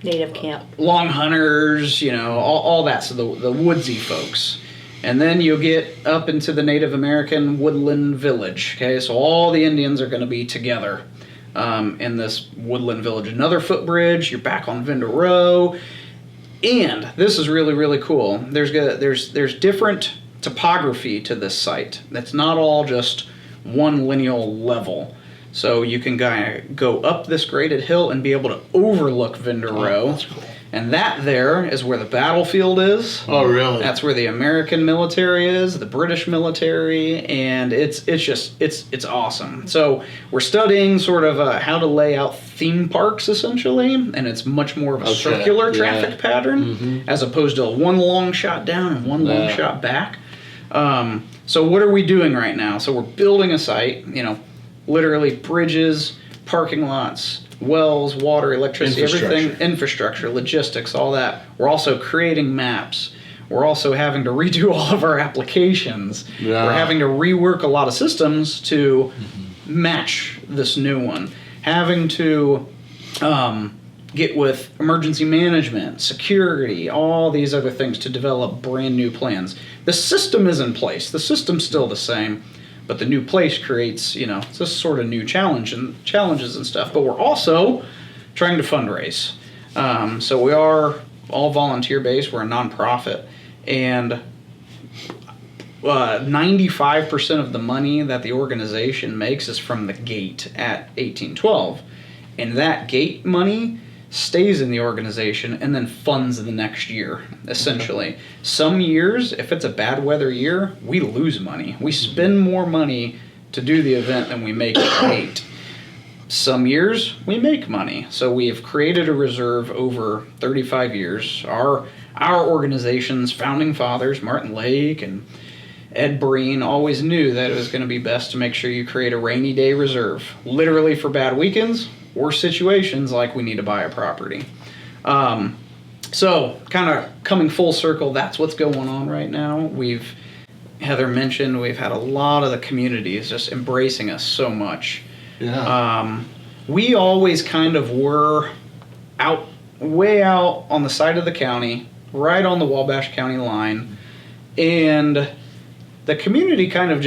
Native camp. long hunters, all that. So the woodsy folks. And then you'll get up into the Native American woodland village. Okay, so all the Indians are going to be together in this woodland village. Another footbridge. You're back on Vendor Row, and this is really, really cool. There's different topography to this site. That's not all just one lineal level. So you can go up this graded hill and be able to overlook Vendor Row. That's cool. And that there is where the battlefield is. Oh, really? That's where the American military is, the British military, and it's awesome. So we're studying sort of how to lay out theme parks essentially, and it's much more of a circular traffic pattern as opposed to one long shot down and one long shot back. So what are we doing right now? So we're building a site, literally bridges, parking lots, wells, water, electricity, everything, infrastructure, logistics, all that. We're also creating maps. We're also having to redo all of our applications. Yeah. We're having to rework a lot of systems to match this new one. Having to get with emergency management, security, all these other things to develop brand new plans. The system is in place. The system's still the same. But the new place creates, it's this sort of new challenges and stuff. But we're also trying to fundraise. So we are all volunteer based. We're a nonprofit, and 95% of the money that the organization makes is from the gate at 1812. And that gate money stays in the organization and then funds the next year, essentially. Some years, if it's a bad weather year, we lose money. We spend more money to do the event than we make at gate. Some years, we make money. So we have created a reserve over 35 years. Our organization's founding fathers, Martin Lake and Ed Breen, always knew that it was going to be best to make sure you create a rainy day reserve, literally for bad weekends or situations like we need to buy a property. So kind of coming full circle, that's what's going on right now. Heather mentioned, we've had a lot of the communities just embracing us so much. Yeah. We always kind of were way out on the side of the county, right on the Wabash County line, and the community kind of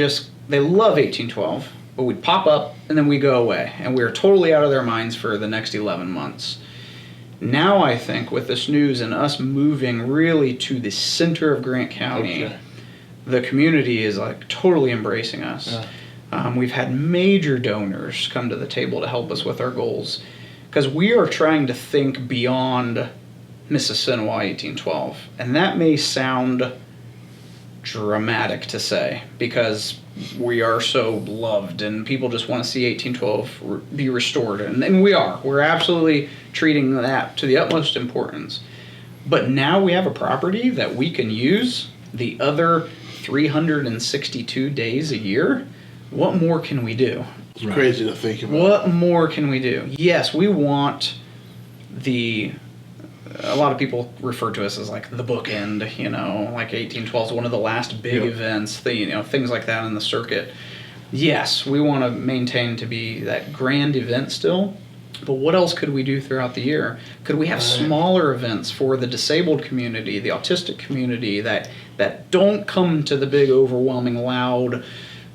they love 1812, but we'd pop up and then we go away, and we were totally out of their minds for the next 11 months. Now I think with this news and us moving really to the center of Grant County, the community is like totally embracing us. Yeah. We've had major donors come to the table to help us with our goals, because we are trying to think beyond Mississinewa 1812. And that may sound dramatic to say, because we are so loved and people just want to see 1812 be restored. And we are. We're absolutely treating that to the utmost importance. But now we have a property that we can use the other 362 days a year. What more can we do? It's crazy to think about. What more can we do? Yes, we want a lot of people refer to us as like the bookend, like 1812 is one of the last big events, things like that in the circuit. Yes, we want to maintain to be that grand event still, but what else could we do throughout the year? Could we have smaller events for the disabled community, the autistic community that don't come to the big, overwhelming, loud,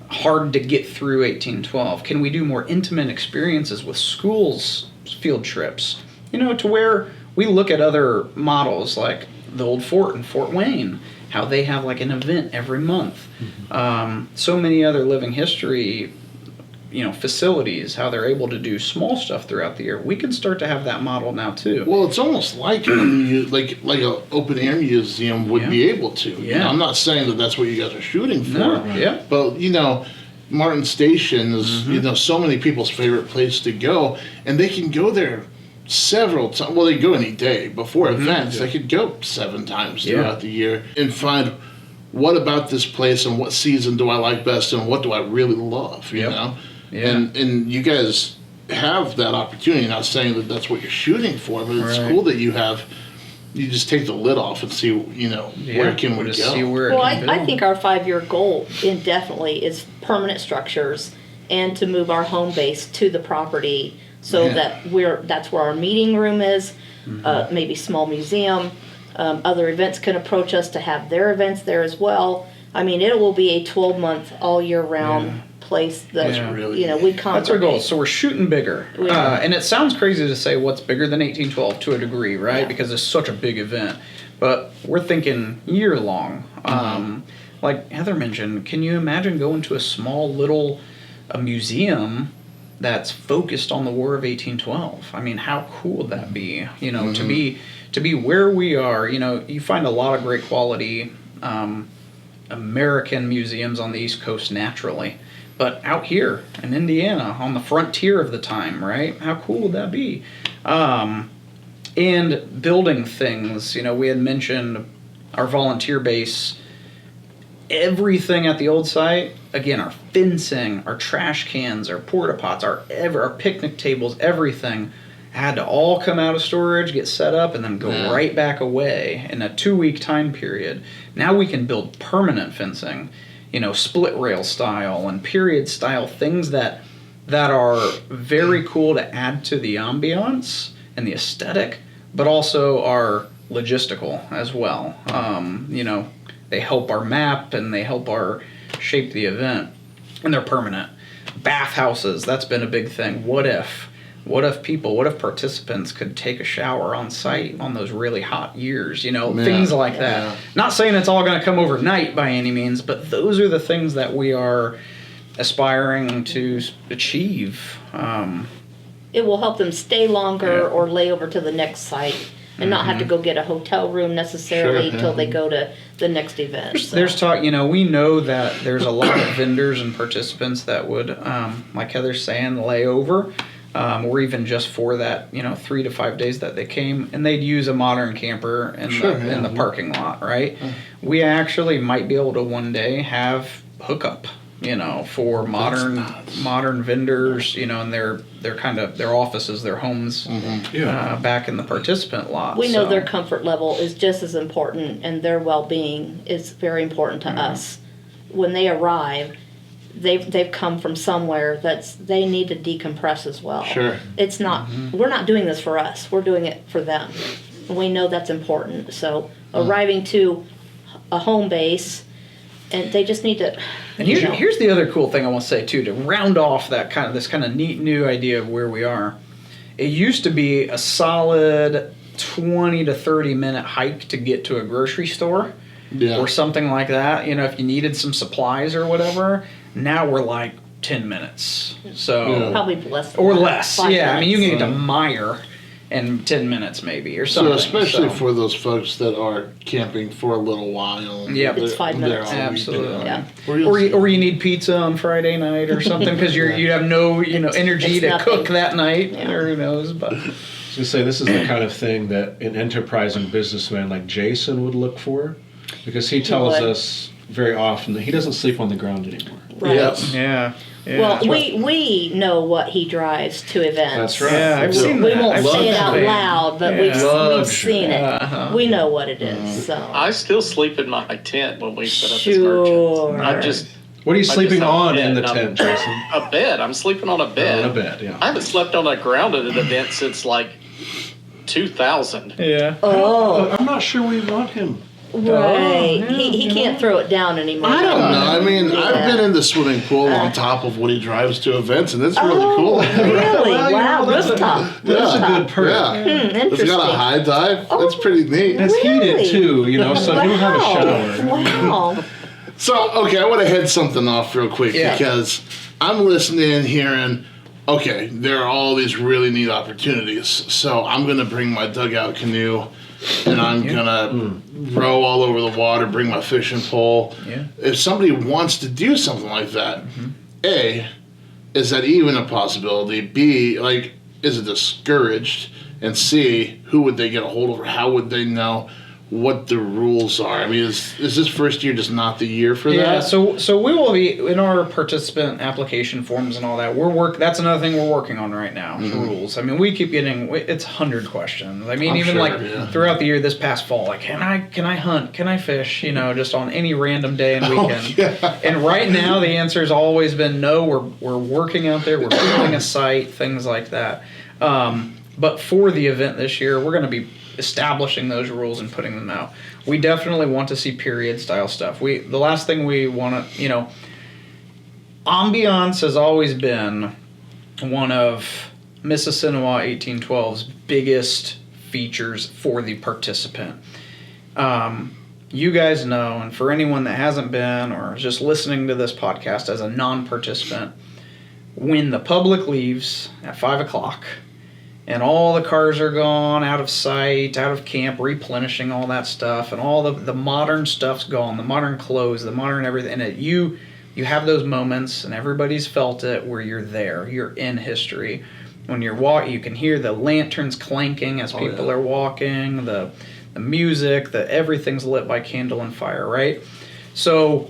hard to get through 1812? Can we do more intimate experiences with schools, field trips, to where we look at other models like the old fort in Fort Wayne, how they have like an event every month. So many other living history, facilities, how they're able to do small stuff throughout the year. We can start to have that model now too. Well, it's almost like like an open air museum would be able to. Yeah. I'm not saying that that's what you guys are shooting for. No, yeah. But Martin Station is so many people's favorite place to go, and they can go there several times. Well, they go any day before events. They could go 7 times throughout the year and find what about this place and what season do I like best and what do I really love. You know. Yeah. And you guys have that opportunity. Not saying that that's what you're shooting for, but it's cool that you have. You just take the lid off and see, where can we go? See where well, I think our 5-year goal indefinitely is permanent structures and to move our home base to the property so that that's where our meeting room is, maybe small museum. Other events can approach us to have their events there as well. I mean, it will be a 12-month, all year round place that we congregate. That's our goal. So we're shooting bigger. And it sounds crazy to say what's bigger than 1812 to a degree, right? Because it's such a big event. But we're thinking year long. Like Heather mentioned, can you imagine going to a small little museum that's focused on the War of 1812? I mean, how cool would that be? To be where we are. You find a lot of great quality American museums on the East Coast naturally. But out here in Indiana, on the frontier of the time, right? How cool would that be? And building things, we had mentioned our volunteer base, everything at the old site, again, our fencing, our trash cans, our porta pots, our picnic tables, everything had to all come out of storage, get set up, and then go right back away in a 2-week time period. Now we can build permanent fencing, split rail style and period style things that are very cool to add to the ambiance and the aesthetic, but also are logistical as well. They help our map and they help our shape the event, and they're permanent. Bathhouses, that's been a big thing. What if what if participants could take a shower on site on those really hot years, things like that. Not saying it's all going to come overnight by any means, but those are the things that we are aspiring to achieve. It will help them stay longer or lay over to the next site and not have to go get a hotel room necessarily until they go to the next event. There's talk, we know that there's a lot of vendors and participants that would, like Heather's saying, lay over. Or even just for that, 3 to 5 days that they came, and they'd use a modern camper in the parking lot, right? We actually might be able to one day have hookup, for modern vendors, and their kind of their offices, their homes, back in the participant lot. We know their comfort level is just as important, and their well-being is very important to us. When they arrive, they've come from somewhere they need to decompress as well. Sure. It's not we're not doing this for us. We're doing it for them. And we know that's important. So arriving to a home base, and they just need to. And here's the other cool thing I want to say too, to round off this kind of neat new idea of where we are. It used to be a solid 20 to 30 minute hike to get to a grocery store. Or something like that, if you needed some supplies or whatever. Now we're like 10 minutes. So probably less. Or less. 5 Yeah, minutes. I mean, you can get to Meyer in 10 minutes maybe or something. So especially for those folks that are camping for a little while. Yeah, it's 5 minutes. Absolutely. Yeah. Or you need pizza on Friday night or something because you have no energy to cook that night. Yeah. Or who knows, but. I was going to say, this is the kind of thing that an enterprising businessman like Jason would look for, because he tells us very often that he doesn't sleep on the ground anymore. Right. Yes. Yeah. Well, we know what he drives to events. That's right. Yeah, I've seen We that. won't I've say seen it out that. loud, but we've seen it. We know what it is. So I still sleep in my tent when we set up as Sure. merchants. What are you sleeping have a on bed, in the and tent, Jason? A bed. I'm sleeping on a bed. On a bed, yeah. I haven't slept on the ground at an event since like 2000. Yeah. Oh, I'm not sure we want him. right. He can't throw it down anymore. I don't know. I mean, I've been in the swimming pool on top of what he drives to events, and it's really cool. Really? Well, Wow. that's Rooftop. That's a good perk. Yeah. It's Interesting. got a high dive. It's pretty neat. It's heated Really? too, so you don't have a shower. Wow. So, okay, I want to head something off real quick because I'm listening, hearing, okay, there are all these really neat opportunities. So I'm going to bring my dugout canoe and I'm going to row all over the water, bring my fishing pole. Yeah. If somebody wants to do something like that, A, is that even a possibility? B, like, is it discouraged? And C, who would they get a hold of, or how would they know what the rules are? I mean, is this first year just not the year for Yeah, that? so we will be in our participant application forms and all that. That's another thing we're working on right now. The rules. I mean, we keep getting it's 100 questions. I mean, I'm even sure, throughout the year, this past fall, like can I hunt? Can I fish? Just on any random day and weekend. And right now, the answer has always been no. We're working out there. We're building a site, things like that. But for the event this year, we're going to be establishing those rules and putting them out. We definitely want to see period style stuff. The last thing we want to, Ambiance has always been one of Mississinewa 1812's biggest features for the participant. You guys know, and for anyone that hasn't been or is just listening to this podcast as a non-participant, when the public leaves at 5 o'clock, and all the cars are gone, out of sight, out of camp, replenishing all that stuff, and all the modern stuff's gone, the modern clothes, the modern everything. And you have those moments, and everybody's felt it, where you're there, you're in history. When you're walking, you can hear the lanterns clanking as people are walking, the music, everything's lit by candle and fire, right? So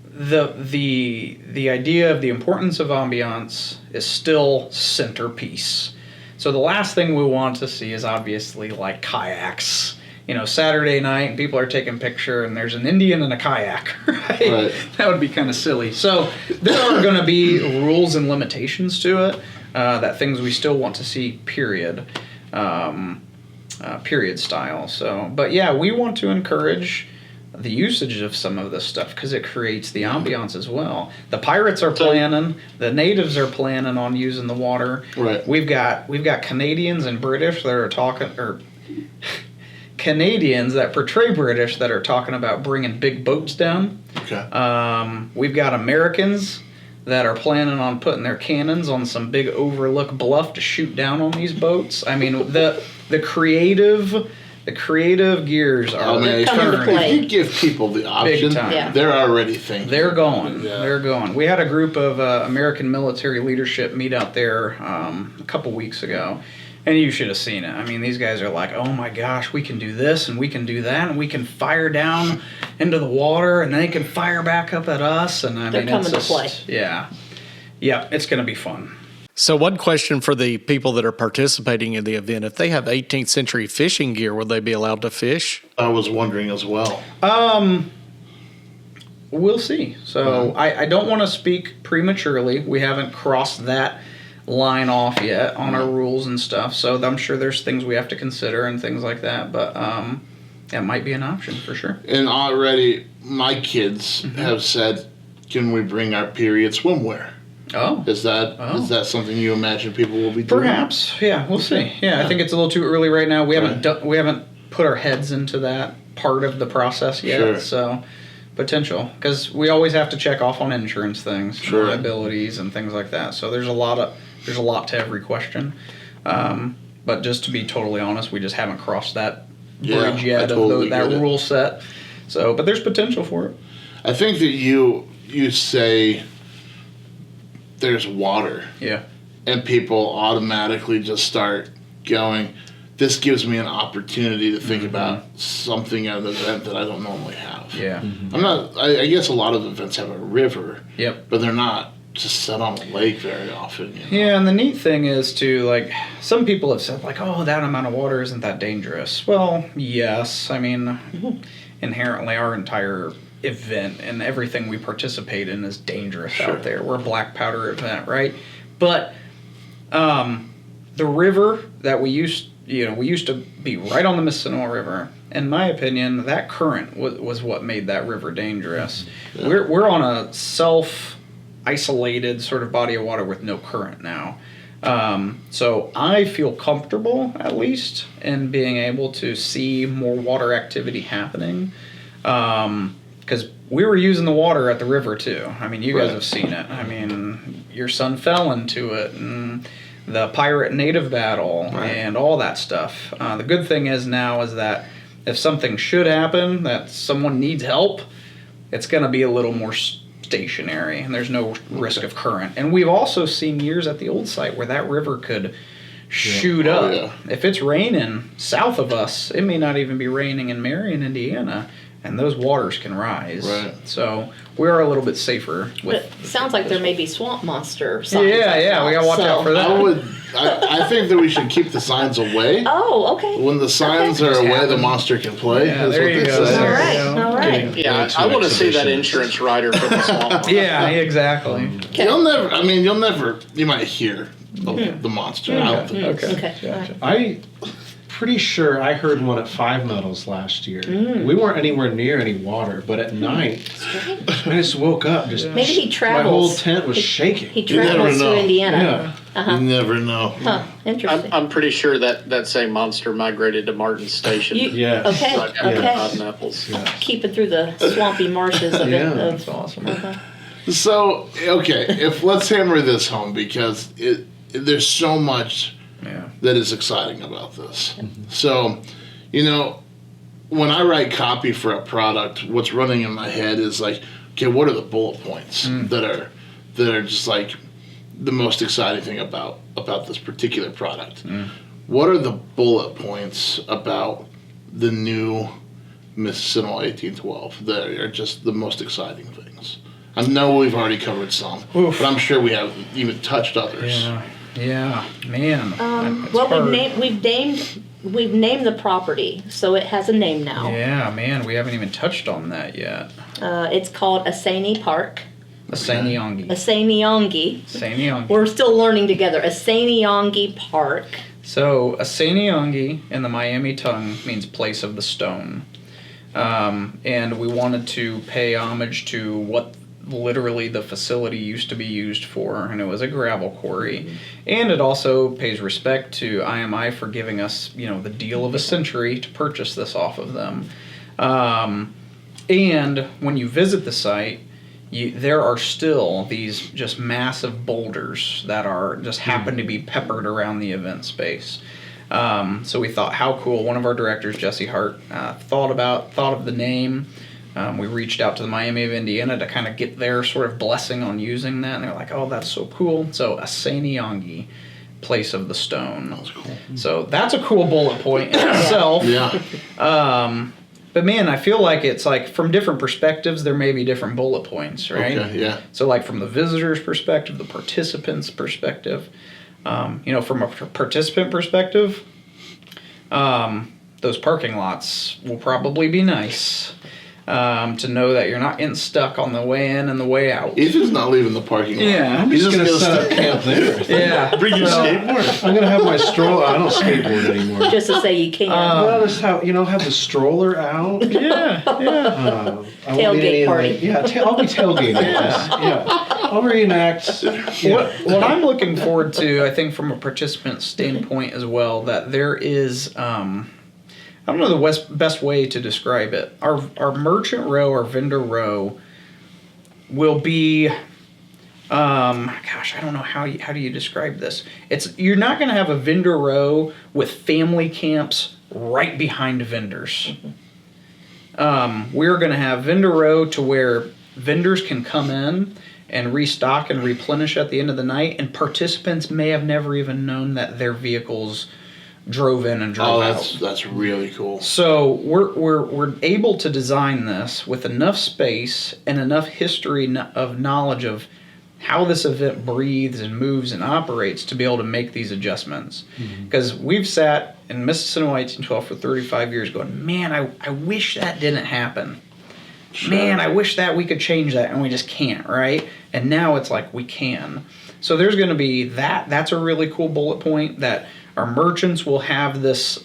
the idea of the importance of ambiance is still centerpiece. So the last thing we want to see is obviously like kayaks. Saturday night and people are taking picture and there's an Indian and a kayak, right? That would be kind of silly. So there are going to be rules and limitations to it, that things we still want to see, period style. So, but yeah, we want to encourage the usage of some of this stuff because it creates the ambiance as well. The pirates are planning, the natives are planning on using the water. Right. We've got Canadians and British that are talking, or Canadians that portray British that are talking about bringing big boats down. Okay. We've got Americans that are planning on putting their cannons on some big overlook bluff to shoot down on these boats. I mean, the creative gears are turning. If you give people the option, time. they're already thinking. They're going. Yeah. They're going. We had a group of American military leadership meet out there a couple weeks ago, and you should have seen it. I mean, these guys are like, oh my gosh, we can do this and we can do that, and we can fire down into the water, and they can fire back up at us. And They're coming to play. Yeah, it's going to be fun. So one question for the people that are participating in the event, if they have 18th century fishing gear, would they be allowed to fish? I was wondering as well. We'll see. So I don't want to speak prematurely. We haven't crossed that line off yet on our rules and stuff. So I'm sure there's things we have to consider and things like that. But that might be an option for sure. And already my kids have said, can we bring our period swimwear? Oh. Is that something you imagine people will be doing? Perhaps. Yeah, we'll see. Yeah, I think it's a little too early right now. We haven't put our heads into that part of the process yet. Sure. So potential, because we always have to check off on insurance things, liabilities and things like that. So there's a lot to every question. But just to be totally honest, we just haven't crossed that bridge yet of that rule set. So, but there's potential for it. I think that you say there's water. Yeah. And people automatically just start going, this gives me an opportunity to think about something at an event that I don't normally have. Yeah. I guess a lot of events have a river. Yep. But they're not just set on a lake very often. You know? Yeah, and the neat thing is too, like, some people have said, like, oh, that amount of water isn't that dangerous. Well, yes. I mean, inherently our entire event and everything we participate in is dangerous out there. We're a black powder event, right? But the river that we used to be right on the Mississinewa River. In my opinion, that current was what made that river dangerous. Yeah. We're on a self-isolated sort of body of water with no current now. So I feel comfortable, at least, in being able to see more water activity happening. Because we were using the water at the river, too. I mean, you guys have seen it. I mean, your son fell into it, and the pirate-native battle, and all that stuff. The good thing is now is that if something should happen, that someone needs help, it's going to be a little more stationary, and there's no risk of current. And we've also seen years at the old site where that river could shoot up. Yeah. If it's raining south of us, it may not even be raining in Marion, Indiana, and those waters can rise. Right. So we are a little bit safer. But it sounds like there may be swamp monster signs. Yeah, we gotta watch out for that. I think that we should keep the signs away. Oh, okay. When the signs are away, the monster can play. Yeah, there you go. All right. Yeah, I want to see that insurance rider for the swamp monster. Yeah, exactly. Okay. You might hear the monster. I don't think. Okay. Gotcha. I'm pretty sure I heard one at 5 Metals last year. We weren't anywhere near any water, but at night, I just woke up. Maybe he travels. My whole tent was shaking. He travels to Indiana. You never know. Huh. Interesting. I'm pretty sure that same monster migrated to Martin's Station. Okay. Apples. Keep it through the swampy marshes of it. That's awesome. So, let's hammer this home, because there's so much that is exciting about this. So, when I write copy for a product, what's running in my head is like, okay, what are the bullet points that are just like the most exciting thing about this particular product? What are the bullet points about the new Mississinewa 1812 that are just the most exciting things? I know we've already covered some, but I'm sure we haven't even touched others. Yeah, man. Well, we've named the property, so it has a name now. Yeah, man, we haven't even touched on that yet. It's called Asani Park. Asaniangi. Asaniangi. We're still learning together. Asaniangi Park. So, Asaniangi in the Miami tongue means place of the stone. and we wanted to pay homage to what literally the facility used to be used for, and it was a gravel quarry. And it also pays respect to IMI for giving us, the deal of a century to purchase this off of them. And when you visit the site, there are still these just massive boulders that are just happen to be peppered around the event space. So we thought, how cool. One of our directors, Jesse Hart, thought of the name. We reached out to the Miami of Indiana to kind of get their sort of blessing on using that, and they're like, oh, that's so cool. So Asaniyangi, place of the stone. That was cool. So that's a cool bullet point in itself. Yeah. But man, I feel like it's like from different perspectives, there may be different bullet points, right? Okay, yeah. So like from the visitor's perspective, the participant's perspective, from a participant perspective, those parking lots will probably be nice. To know that you're not getting stuck on the way in and the way out. Ethan's not leaving the parking lot. Yeah. I'm just going to set up camp there. Yeah. Bring your skateboard. I'm going to have my stroller. I don't skateboard anymore. Just to say you can. Well, just have the stroller out. Yeah. Tailgate party. I'll be tailgating. Yeah. I'll reenact. Yeah. What I'm looking forward to, I think, from a participant standpoint as well, that there is. I don't know the best way to describe it. Our merchant row, our vendor row, will be, I don't know how do you describe this. You're not going to have a vendor row with family camps right behind vendors. We're going to have vendor row to where vendors can come in and restock and replenish at the end of the night, and participants may have never even known that their vehicles drove in and drove out. That's really cool. So we're able to design this with enough space and enough history of knowledge of how this event breathes and moves and operates to be able to make these adjustments. Because we've sat in Mississinewa 1812 for 35 years going, man, I wish that didn't happen. Sure. Man, I wish that we could change that, and we just can't, right? And now it's like we can. So there's going to be that. That's a really cool bullet point that our merchants will have this.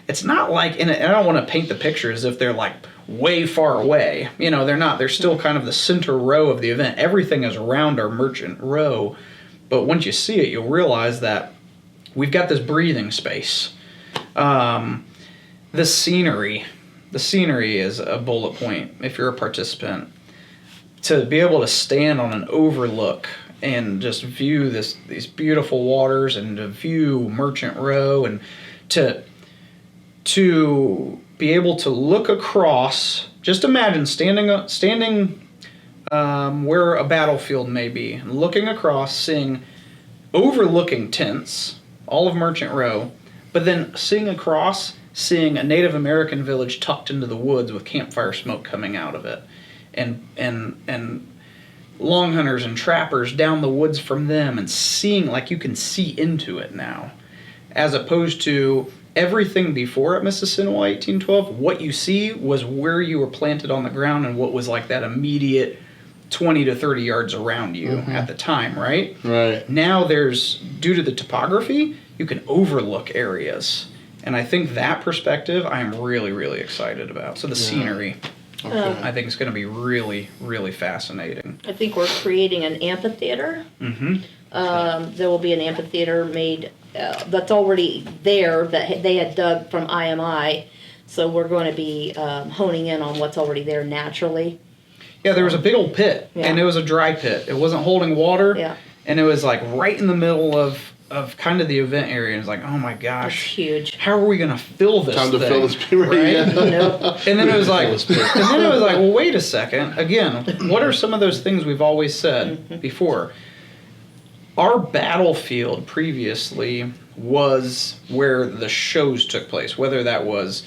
It's not like, and I don't want to paint the picture as if they're like way far away. They're not. They're still kind of the center row of the event. Everything is around our merchant row. But once you see it, you'll realize that we've got this breathing space. The scenery is a bullet point if you're a participant. To be able to stand on an overlook and just view these beautiful waters and to view Merchant Row and to be able to look across. Just imagine standing where a battlefield may be and looking across, overlooking tents, all of Merchant Row, but then seeing a Native American village tucked into the woods with campfire smoke coming out of it, and long hunters and trappers down the woods from them, and seeing like you can see into it now, as opposed to everything before at Mississinewa 1812. What you see was where you were planted on the ground and what was like that immediate 20 to 30 yards around you at the time, right? Right. Now due to the topography, you can overlook areas. And I think that perspective I am really, really excited about. So the scenery, I think it's going to be really, really fascinating. I think we're creating an amphitheater. There will be an amphitheater made that's already there that they had dug from IMI. So we're going to be honing in on what's already there naturally. Yeah, there was a big old pit, and it was a dry pit. It wasn't holding water, and it was like right in the middle of kind of the event area. And it's like, oh my gosh, it's huge. How are we going to fill this Time to thing? fill this pit, right? Nope. And then it was like, well, wait a second. Again, what are some of those things we've always said before? Our battlefield previously was where the shows took place, whether that was,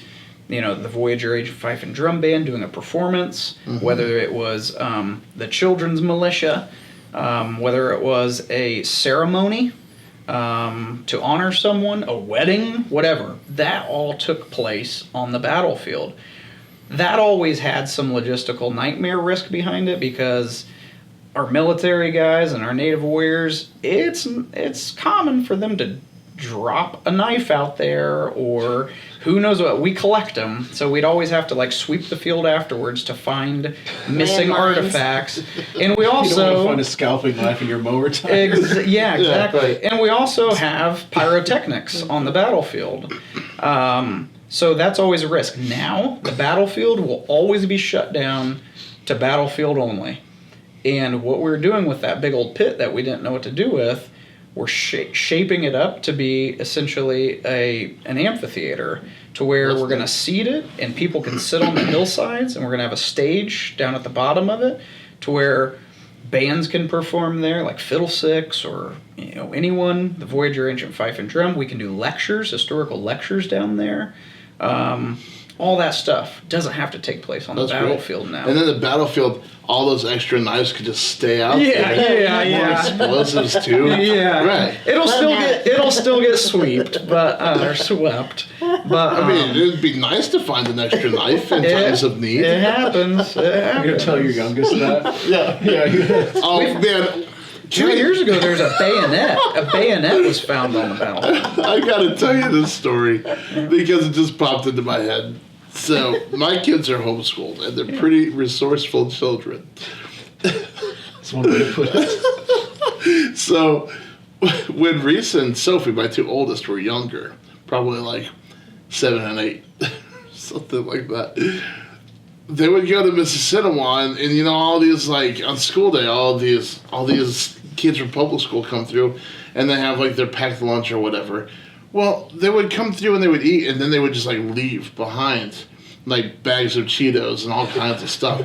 the Voyager Age of Fife and Drum Band doing a performance, whether it was the Children's Militia, whether it was a ceremony to honor someone, a wedding, whatever. That all took place on the battlefield. That always had some logistical nightmare risk behind it because our military guys and our native warriors, it's common for them to drop a knife out there, or who knows what. We collect them, so we'd always have to like sweep the field afterwards to find missing Landmines. artifacts. And we You don't want to also find a scalping knife in your mower tire. yeah, exactly. And we also have pyrotechnics on the battlefield. So that's always a risk. Now, the battlefield will always be shut down to battlefield only. And what we're doing with that big old pit that we didn't know what to do with, we're shaping it up to be essentially an amphitheater, to where we're going to seat it and people can sit on the hillsides, and we're going to have a stage down at the bottom of it to where bands can perform there, like Fiddlesticks or anyone, the Voyager Ancient Fife and Drum. We can do lectures, historical lectures down there. All that stuff doesn't have to take place on the battlefield now. And then the battlefield, all those extra knives could just stay out there. Yeah. More explosives too. Yeah, right. It'll still get swept, or swept. But I mean, it'd be nice to find an extra knife in times of need. It happens. I'm gonna tell your youngest that. Yeah. Oh man. 2 years ago, there was a bayonet. A bayonet was found on the battlefield. I gotta tell you this story because it just popped into my head. So my kids are homeschooled and they're pretty resourceful children. That's one way to put it. So when Reese and Sophie, my two oldest, were younger, probably like 7 and 8, something like that, they would go to Mississinewa and all these, like, on school day, all these kids from public school come through and they have like their packed lunch or whatever. Well, they would come through and they would eat, and then they would just like leave behind like bags of Cheetos and all kinds of stuff.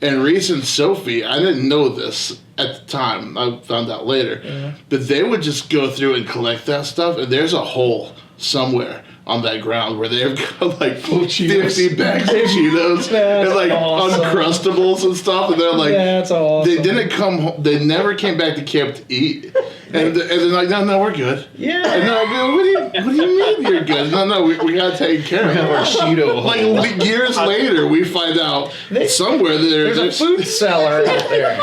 And Reese and Sophie, I didn't know this at the time, I found out later, but they would just go through and collect that stuff, and there's a hole somewhere on that ground where they've got like 50 bags of Cheetos and like awesome. Uncrustables and stuff, and they're like, That's awesome. they didn't come home, they never came back to camp to eat. And they're like, no, we're good. Yeah. And they're like, what do you mean you're good? No, we got to take care of Our it. Cheeto. Like years later, we find out somewhere There's a food cellar out there.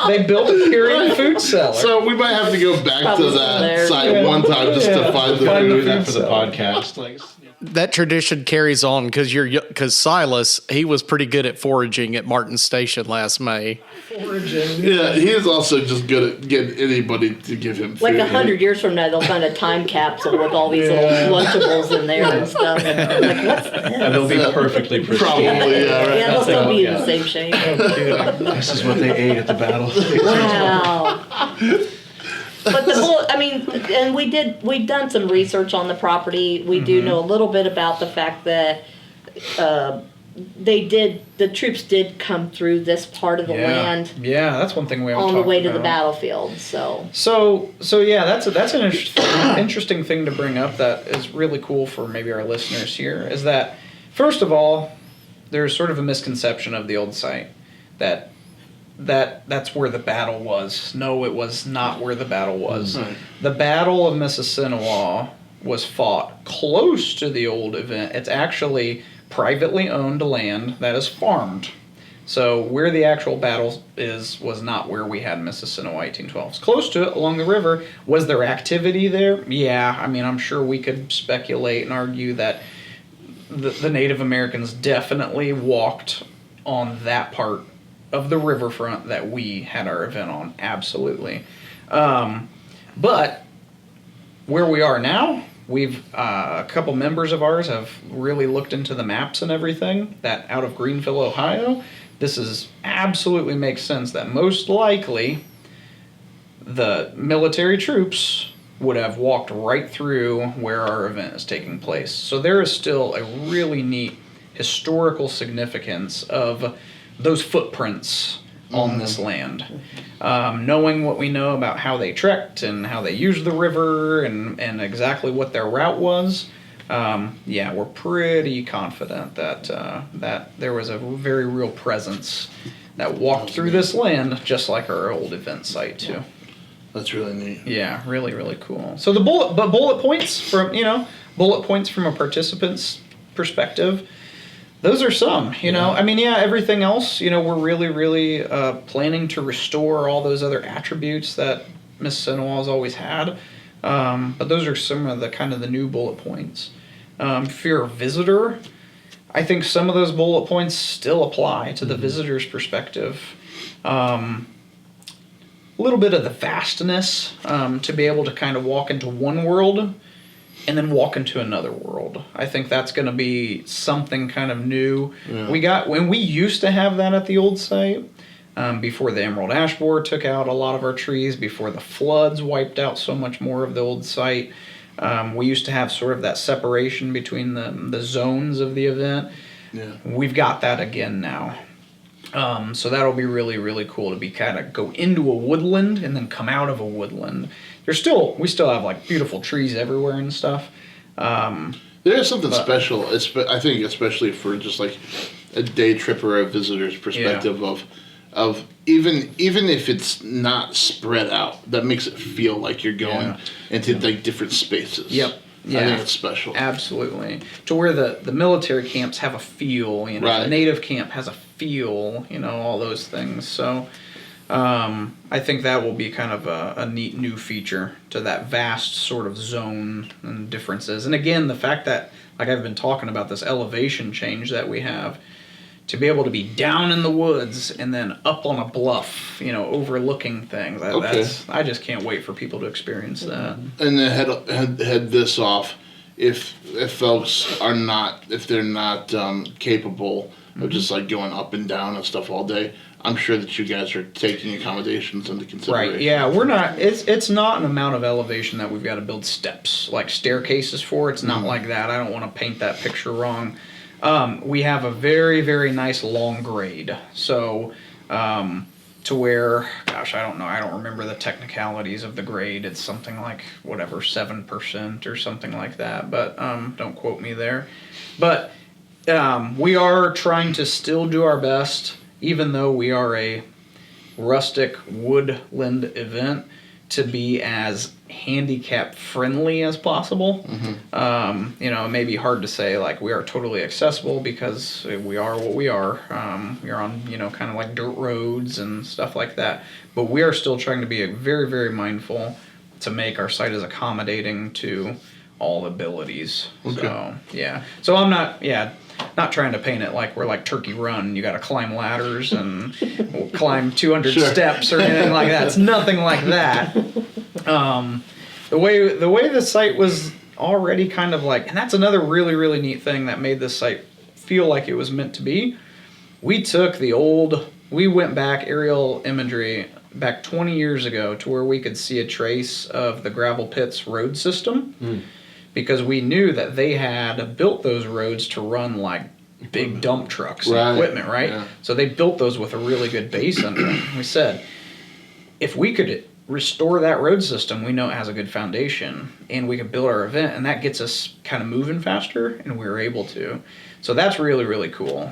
They built a period food cellar. So we might have to go back to Probably that there. site one time just to find the Find the food. Do that for the food podcast. Like, That tradition carries on because Silas, he was pretty good at foraging at Martin Station last May. Yeah, he is also just good at getting anybody to give him food. Like 100 years from now, they'll find a time capsule with all these little Lunchables in there and stuff. Like, what's this? and they'll be perfectly pristine. Probably, yeah, right. Yeah, they'll still be in Yeah. the same shape. This is what they ate at the battle. Wow. But and we've done some research on the property. We do know a little bit about the fact that the troops did come through this part of the land Yeah, that's one thing we haven't on the talked way to the about. battlefield. So So yeah, that's an interesting thing to bring up that is really cool for maybe our listeners here, is that, first of all, there's sort of a misconception of the old site that's where the battle was. No, it was not where the battle was. Right. The Battle of Mississinewa was fought close to the old event. It's actually privately owned land that is farmed. So where the actual battle was not where we had Mississinewa 1812. It's close to it, along the river. Was there activity there? Yeah, I mean, I'm sure we could speculate and argue that the Native Americans definitely walked on that part of the riverfront that we had our event on. Absolutely. But where we are now, we've a couple members of ours have really looked into the maps and everything that out of Greenville, Ohio. This is absolutely makes sense that most likely the military troops would have walked right through where our event is taking place. So there is still a really neat historical significance of those footprints on this land. Knowing what we know about how they trekked and how they used the river and exactly what their route was, we're pretty confident that there was a very real presence that walked through this land, just like our old event site too. That's really neat. Yeah, really, really cool. So bullet points from a participant's perspective. Those are some, I mean, everything else, we're really, really planning to restore all those other attributes that Mississinewa has always had. But those are some of the kind of the new bullet points. If you're a visitor, I think some of those bullet points still apply to the visitor's perspective. A little bit of the vastness, to be able to kind of walk into one world and then walk into another world. I think that's going to be something kind of new. Yeah. When we used to have that at the old site, before the emerald ash borer took out a lot of our trees, before the floods wiped out so much more of the old site. We used to have sort of that separation between the zones of the event. Yeah. We've got that again now. So that'll be really, really cool to be kind of go into a woodland and then come out of a woodland. We still have like beautiful trees everywhere and stuff. There is something special. I think especially for just like a day trip or a visitor's perspective of even if it's not spread out, that makes it feel like you're going into like different spaces. Yep. Yeah. I think it's special. Absolutely. To where the military camps have a feel, the native camp has a feel, all those things. So I think that will be kind of a neat new feature to that vast sort of zone and differences. And again, the fact that, like I've been talking about, this elevation change that we have, to be able to be down in the woods and then up on a bluff, overlooking things. I just can't wait for people to experience that. And then head this off. If folks are not, if they're not capable of just like going up and down and stuff all day, I'm sure that you guys are taking accommodations into consideration. Right. Yeah, we're not. It's not an amount of elevation that we've got to build steps like staircases for. It's not like that. I don't want to paint that picture wrong. We have a very, very nice long grade. So, to where, gosh, I don't know. I don't remember the technicalities of the grade. It's something like, 7% or something like that. But don't quote me there. But we are trying to still do our best, even though we are a rustic woodland event, to be as handicap friendly as possible. It may be hard to say like we are totally accessible because we are what we are. We're on, kind of like dirt roads and stuff like that. But we are still trying to be very, very mindful to make our site as accommodating to all abilities. Okay. So, yeah. So I'm not trying to paint it like we're like Turkey Run. You got to climb ladders and climb 200 steps or anything like that. It's nothing like that. The way the site was already kind of like, and that's another really, really neat thing that made this site feel like it was meant to be. We went back aerial imagery back 20 years ago to where we could see a trace of the gravel pits road system. Because we knew that they had built those roads to run like big dump trucks and equipment, right? Yeah. So they built those with a really good base under them. We said, if we could restore that road system, we know it has a good foundation, and we could build our event, and that gets us kind of moving faster, and we were able to. So that's really, really cool.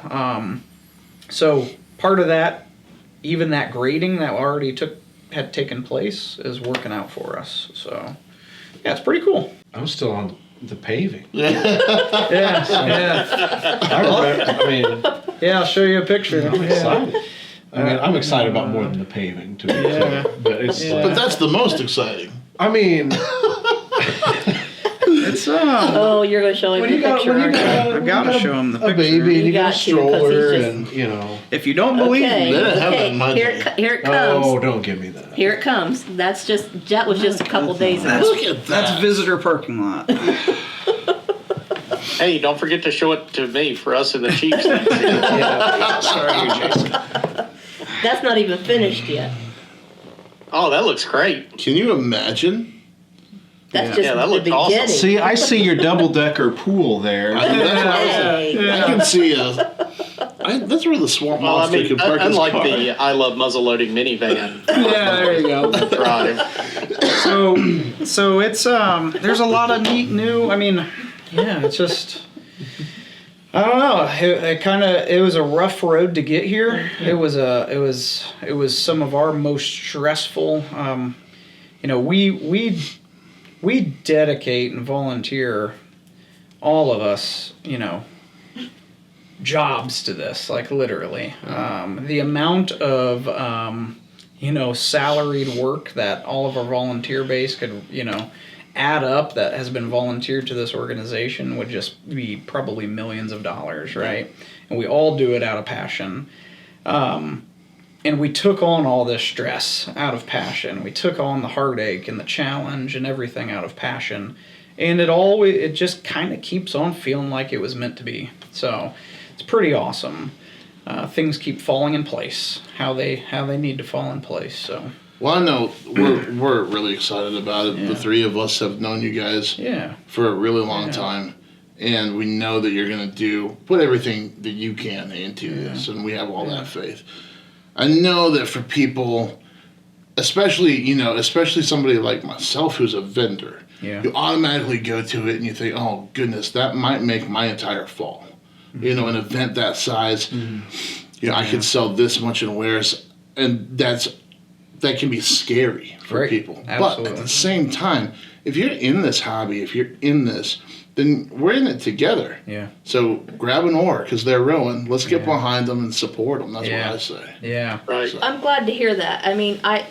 So part of that, even that grading that already had taken place, is working out for us. So yeah, it's pretty cool. I'm still on the paving. Yeah. I'll show you a picture. I'm excited. I'm excited about more than the paving, to be clear. But that's the most exciting. It's you're going to show him the picture. I've got to show him the picture. A baby, and you got a stroller, and If you don't believe me, here it comes. Oh, don't give me that. Here it comes. That was just a couple days ago. Look at that. That's visitor parking lot. Hey, don't forget to show it to me for us in the cheeks. Sorry, Jason. That's not even finished yet. Oh, that looks great. Can you imagine? That's just that the looks beginning. awesome. See, I see your double-decker pool there. I can see that's where the swamp monster can park his unlike car. the I Love Muzzleloading minivan. Yeah, there you go. Drive. So it's there's a lot of neat new. It's just, I don't know. It was a rough road to get here. It was some of our most stressful. We dedicate and volunteer, all of us, jobs to this, like literally. The amount of salaried work that all of our volunteer base could add up that has been volunteered to this organization would just be probably millions of dollars, right? And we all do it out of passion. And we took on all this stress out of passion. We took on the heartache and the challenge and everything out of passion. And it just kind of keeps on feeling like it was meant to be. So it's pretty awesome. Things keep falling in place, how they need to fall in place. So. Well, I know we're really excited about it. Yeah. The three of us have known you guys for a really long time. And we know that you're going to put everything that you can into this. And we have all that faith. I know that for people, especially somebody like myself who's a vendor, you automatically go to it and you think, oh, goodness, that might make my entire fall. Mm-hmm. An event that size, I could sell this much in wares, and that can be scary for people. Absolutely. But at the same time, if you're in this hobby, if you're in this, then we're in it together. Yeah. So grab an oar because they're rowing. Let's get behind them and support them. That's what I say. Yeah. Right. So. I'm glad to hear that. I mean, I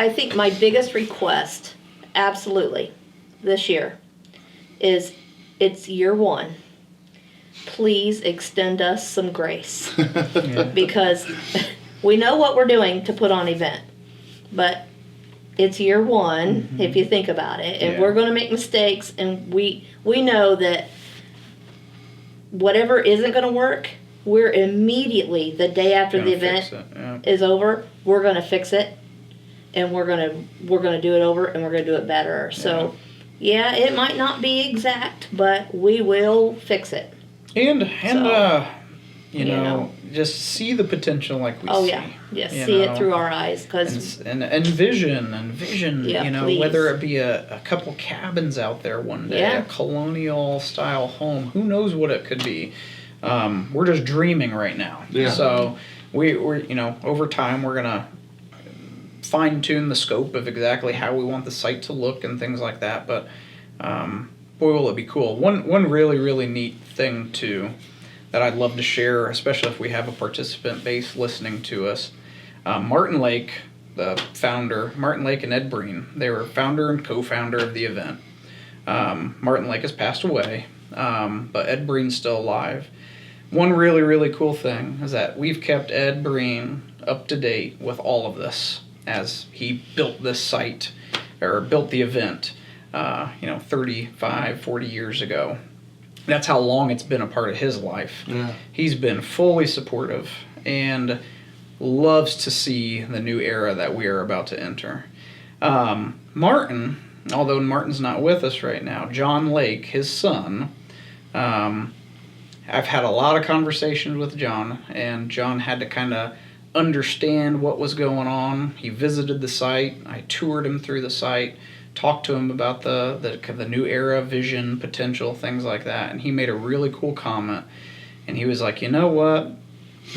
think my biggest request, absolutely, this year, is it's year one. Please extend us some grace because we know what we're doing to put on an event, but it's year one if you think about it, and we're going to make mistakes, and we know that whatever isn't going to work, we're immediately the day after the event is over, we're going to fix it, and we're going to do it over, and we're going to do it better. So it might not be exact, but we will fix it. And just see the potential like we see. Oh yeah, see it through our eyes, because and vision, please. whether it be a couple cabins out there one day, a colonial style home, who knows what it could be. We're just dreaming right now. Yeah. So we're over time we're gonna fine tune the scope of exactly how we want the site to look and things like that. But boy, will it be cool. One really, really neat thing too that I'd love to share, especially if we have a participant base listening to us. Martin Lake, the founder, Martin Lake and Ed Breen, they were founder and co-founder of the event. Martin Lake has passed away, but Ed Breen's still alive. One really, really cool thing is that we've kept Ed Breen up to date with all of this as he built this site, or built the event, 35, 40 years ago. That's how long it's been a part of his life. Yeah. He's been fully supportive and loves to see the new era that we are about to enter. Martin, although Martin's not with us right now, John Lake, his son, I've had a lot of conversations with John, and John had to kind of understand what was going on. He visited the site. I toured him through the site, talked to him about the new era, vision, potential, things like that. And he made a really cool comment. And he was like, you know what?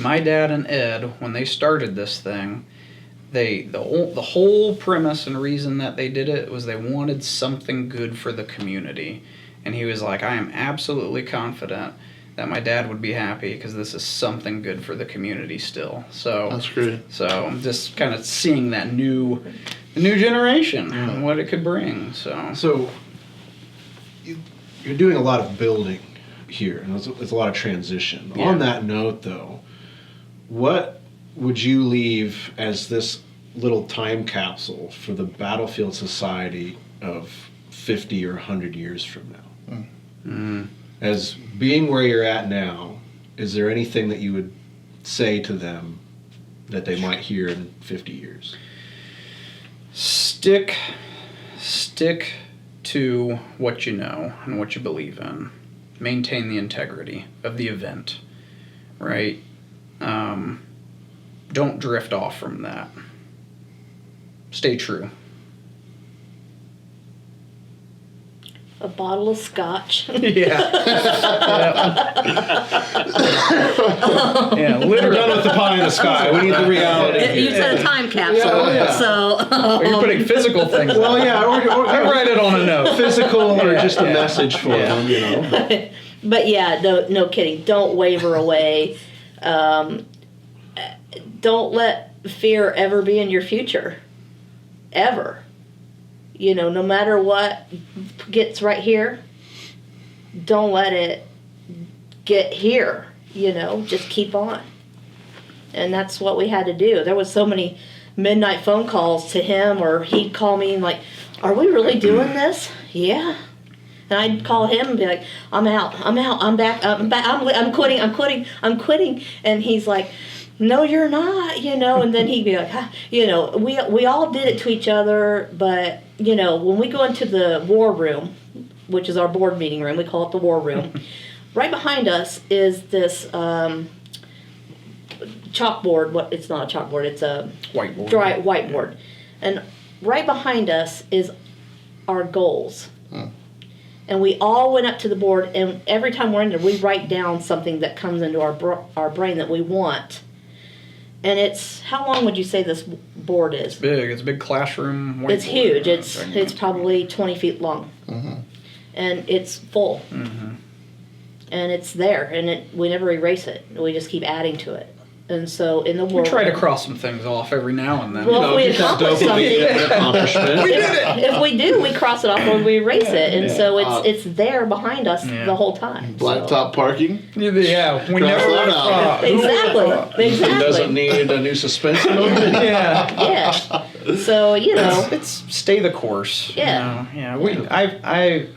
My dad and Ed, when they started this thing, the whole premise and reason that they did it was they wanted something good for the community. And he was like, I am absolutely confident that my dad would be happy because this is something good for the community still. So that's great. So just kind of seeing that new generation and what it could bring. So you're doing a lot of building here, and there's a lot of transition. Yeah. On that note, though, what would you leave as this little time capsule for the Battlefield Society of 50 or 100 years from now? As being where you're at now, is there anything that you would say to them that they might hear in 50 years? Stick to what you know and what you believe in. Maintain the integrity of the event, right? Don't drift off from that. Stay true. A bottle of scotch. Yeah, we're done with the pie in the sky. We need the reality. You said a time capsule, so. You're putting physical things. Well, yeah, or I write it on a note. Physical, or just a message for them, But yeah, no kidding. Don't waver away. Don't let fear ever be in your future. Ever. You know, no matter what gets right here, don't let it get here, you know, just keep on. And that's what we had to do. There was so many midnight phone calls to him, or he'd call me and like, are we really doing this? Yeah. And I'd call him and be like, I'm out, I'm back, I'm quitting. And he's like, no, you're not, you know. And then he'd be like, you know, we all did it to each other. But, you know, when we go into the war room, which is our board meeting room, we call it the war room, right behind us is this chalkboard. It's not a chalkboard, it's a Whiteboard. dry whiteboard. And right behind us is our goals. And we all went up to the board, and every time we're in there, we write down something that comes into our brain that we want. And it's, how long would you say this board is? Big. It's a big classroom whiteboard. It's huge. It's probably 20 feet long. And it's full. And it's there, and we never erase it. We just keep adding to it. And so in the war, We try to cross some things off every now and then. well, if we accomplish something, accomplishment. We did it! if we do, we cross it off when we erase it. And so it's there behind us Yeah. the whole time. Blacktop parking. Yeah, we never that out. Exactly. It doesn't Exactly. need a new suspension on it. Yeah. Yeah. So, you know, It's stay the course. Yeah. You know?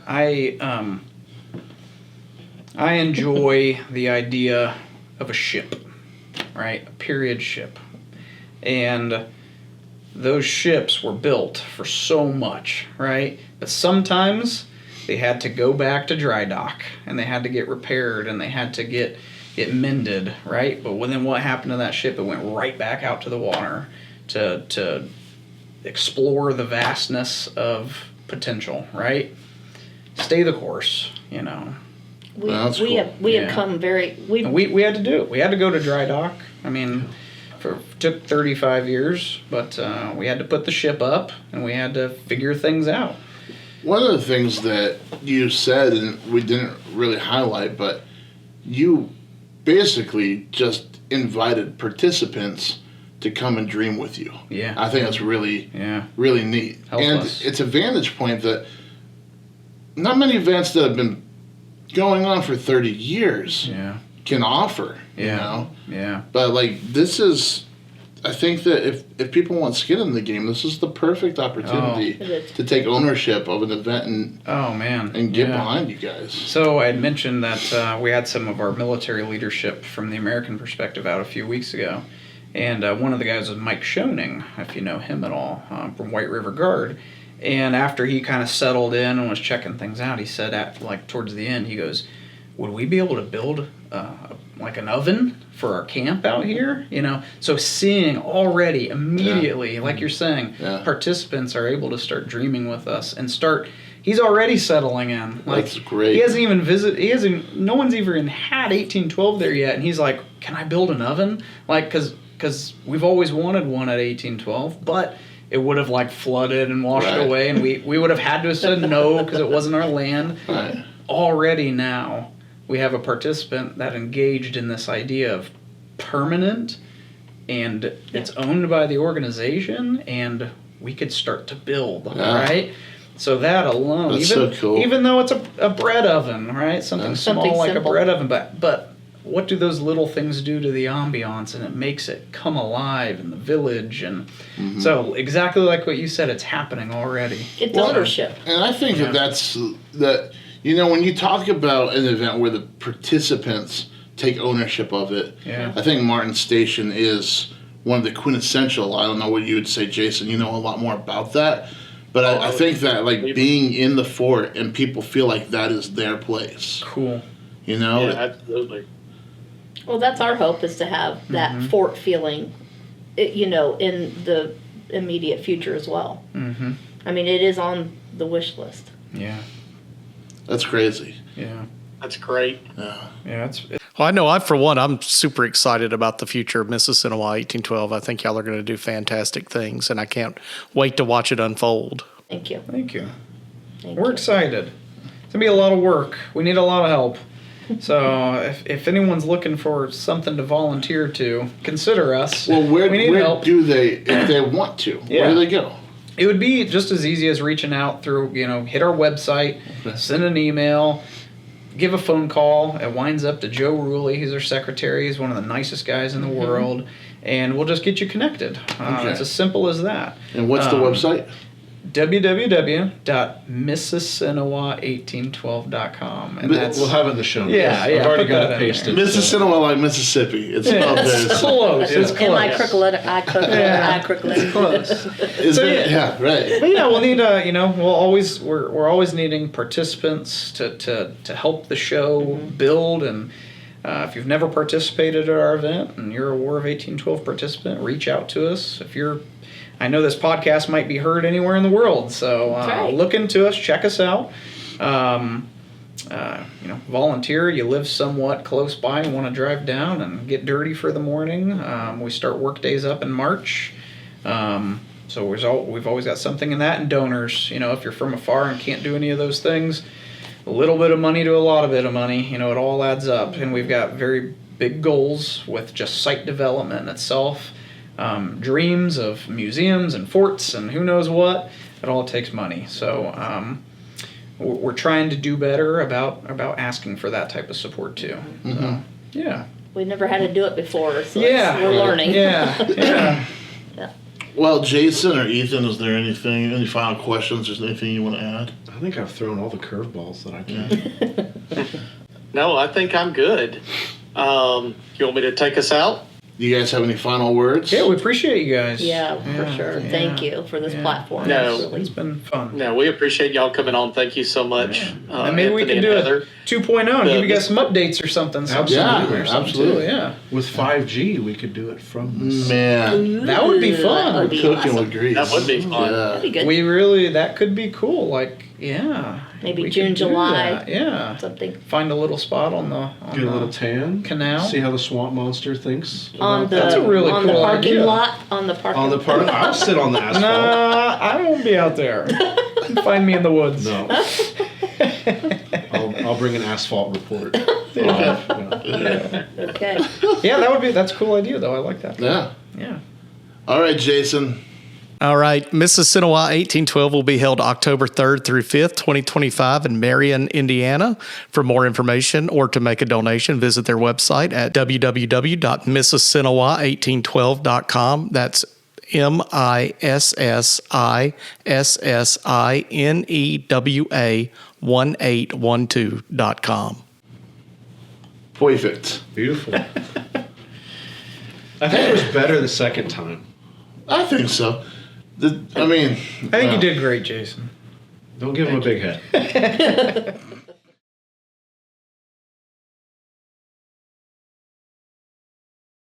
Yeah. I enjoy the idea of a ship, right? A period ship. And those ships were built for so much, right? But sometimes they had to go back to dry dock, and they had to get repaired, and they had to get mended, right? But then what happened to that ship? It went right back out to the water to explore the vastness of potential, right? Stay the course, you know. we That's we cool. have we have Yeah. come very we And we had to do it. We had to go to dry dock. I mean, took 35 years, but we had to put the ship up, and we had to figure things out. One of the things that you said, and we didn't really highlight, but you basically just invited participants to come and dream with you. Yeah. I think that's really, Yeah. really neat. Help and us. it's a vantage point that not many events that have been going on for 30 years Yeah. can offer, Yeah. you know? Yeah. But, like, this is, I think that if people want skin in the game, this is the perfect opportunity It is. to take ownership of an event Oh, man. and get Yeah. behind you guys. So I had mentioned that we had some of our military leadership from the American perspective out a few weeks ago. And one of the guys was Mike Schoening, if you know him at all, from White River Guard. And after he kind of settled in and was checking things out, he said, towards the end, he goes, would we be able to build like an oven for our camp out here? You know, so seeing already immediately, like you're saying, Yeah. participants are able to start dreaming with us and start. He's already settling in. Like, That's great. He hasn't even no one's even had 1812 there yet, and he's like, can I build an oven? Like, because we've always wanted one at 1812, but it would have like flooded and washed Right. away, and we would have had to have said no because it wasn't our land. Right. Already now, we have a participant that engaged in this idea of permanent, and it's owned by the organization, and we could start to build, Yeah. right? So that alone, That's even so cool. even though it's a bread oven, right? Something Yeah. small Something like simple. a bread oven, but what do those little things do to the ambiance? And it makes it come alive in the village, and so exactly like what you said, it's happening already. it's Well, ownership. And I think Yeah. that you know, when you talk about an event where the participants take ownership of it, Yeah. I think Martin Station is one of the quintessential. I don't know what you would say, Jason. You know a lot more about that. But I think that, like, being in the fort and people feel like that is their place. Cool. You know? Yeah, absolutely. Well, that's our hope, is to have that fort feeling, you know, in the immediate future as well. Mm-hmm. I mean, it is on the wish list. Yeah. That's crazy. Yeah. That's great. Yeah. Yeah. Well, I know for one, I'm super excited about the future of Mississinewa 1812. I think y'all are going to do fantastic things, and I can't wait to watch it unfold. Thank you. Thank you. Thank We're you. excited. It's gonna be a lot of work. We need a lot of help. So if anyone's looking for something to volunteer to, consider us. Well, we need where help. do they, if they want to, where Yeah. do they go? It would be just as easy as reaching out through, hit our website, send an email, give a phone call. It winds up to Joe Ruley. He's our secretary. He's one of the nicest guys in the world. And we'll just get you connected. It's as simple as that. And what's the website? www.mississinewa1812.com. And We'll have it in the show notes. Yeah, I've already put got that it in pasted. Mississinewa, like Mississippi. It's spelled It's close. It's close. And I crooklet. Close. Yeah, right. But yeah, we'll need we're always needing participants to help the show build. And if you've never participated at our event and you're a War of 1812 participant, reach out to us. I know this podcast might be heard anywhere in the world, so look into us, check us out. Volunteer. You live somewhat close by and want to drive down and get dirty for the morning. We start work days up in March. So we've always got something in that, and donors. If you're from afar and can't do any of those things, a little bit of money to a lot of bit of money, it all adds up. And we've got very big goals with just site development itself, dreams of museums and forts and who knows what. It all takes money. So we're trying to do better about asking for that type of support too. So, yeah. We never had to do it before, so we're learning. Yeah. Well, Jason or Ethan, is there any final questions? Is there anything you want to add? I think I've thrown all the curveballs that I can. No, I think I'm good. You want me to take us out? Do you guys have any final words? Yeah, we appreciate you guys. Yeah, for sure. Yeah. Thank you for this platform. No. It's been fun. No, we appreciate y'all coming on. Thank you so much. And maybe we Anthony can and do Heather. a 2.0 and give you guys some updates or something. Absolutely. Or something Absolutely. Too. Yeah. With 5G, we could do it from this. Man, That would be fun. That would be cooking awesome. with grease. That would be fun. That'd be good. That could be cool. Maybe we June, could do July. that. Yeah. Something Find a little spot on the Get a little tan. canal. See how the swamp monster thinks. on the That's a really on the cool parking idea. lot on the parking On the part, I'll sit on the asphalt. Nah, I won't be out there. Find me in the woods. No. I'll bring an asphalt report. Okay. Yeah, that's a cool idea though. I like that. Yeah. Yeah. All right, Jason. All right. Mississinewa 1812 will be held October 3rd through 5th, 2025 in Marion, Indiana. For more information or to make a donation, visit their website at www.mississinewa1812.com. That's MISSINEWA1812.com. Perfect. Beautiful. I think it was better the second time. I think so. I think you did great, Jason. Don't give him a big head.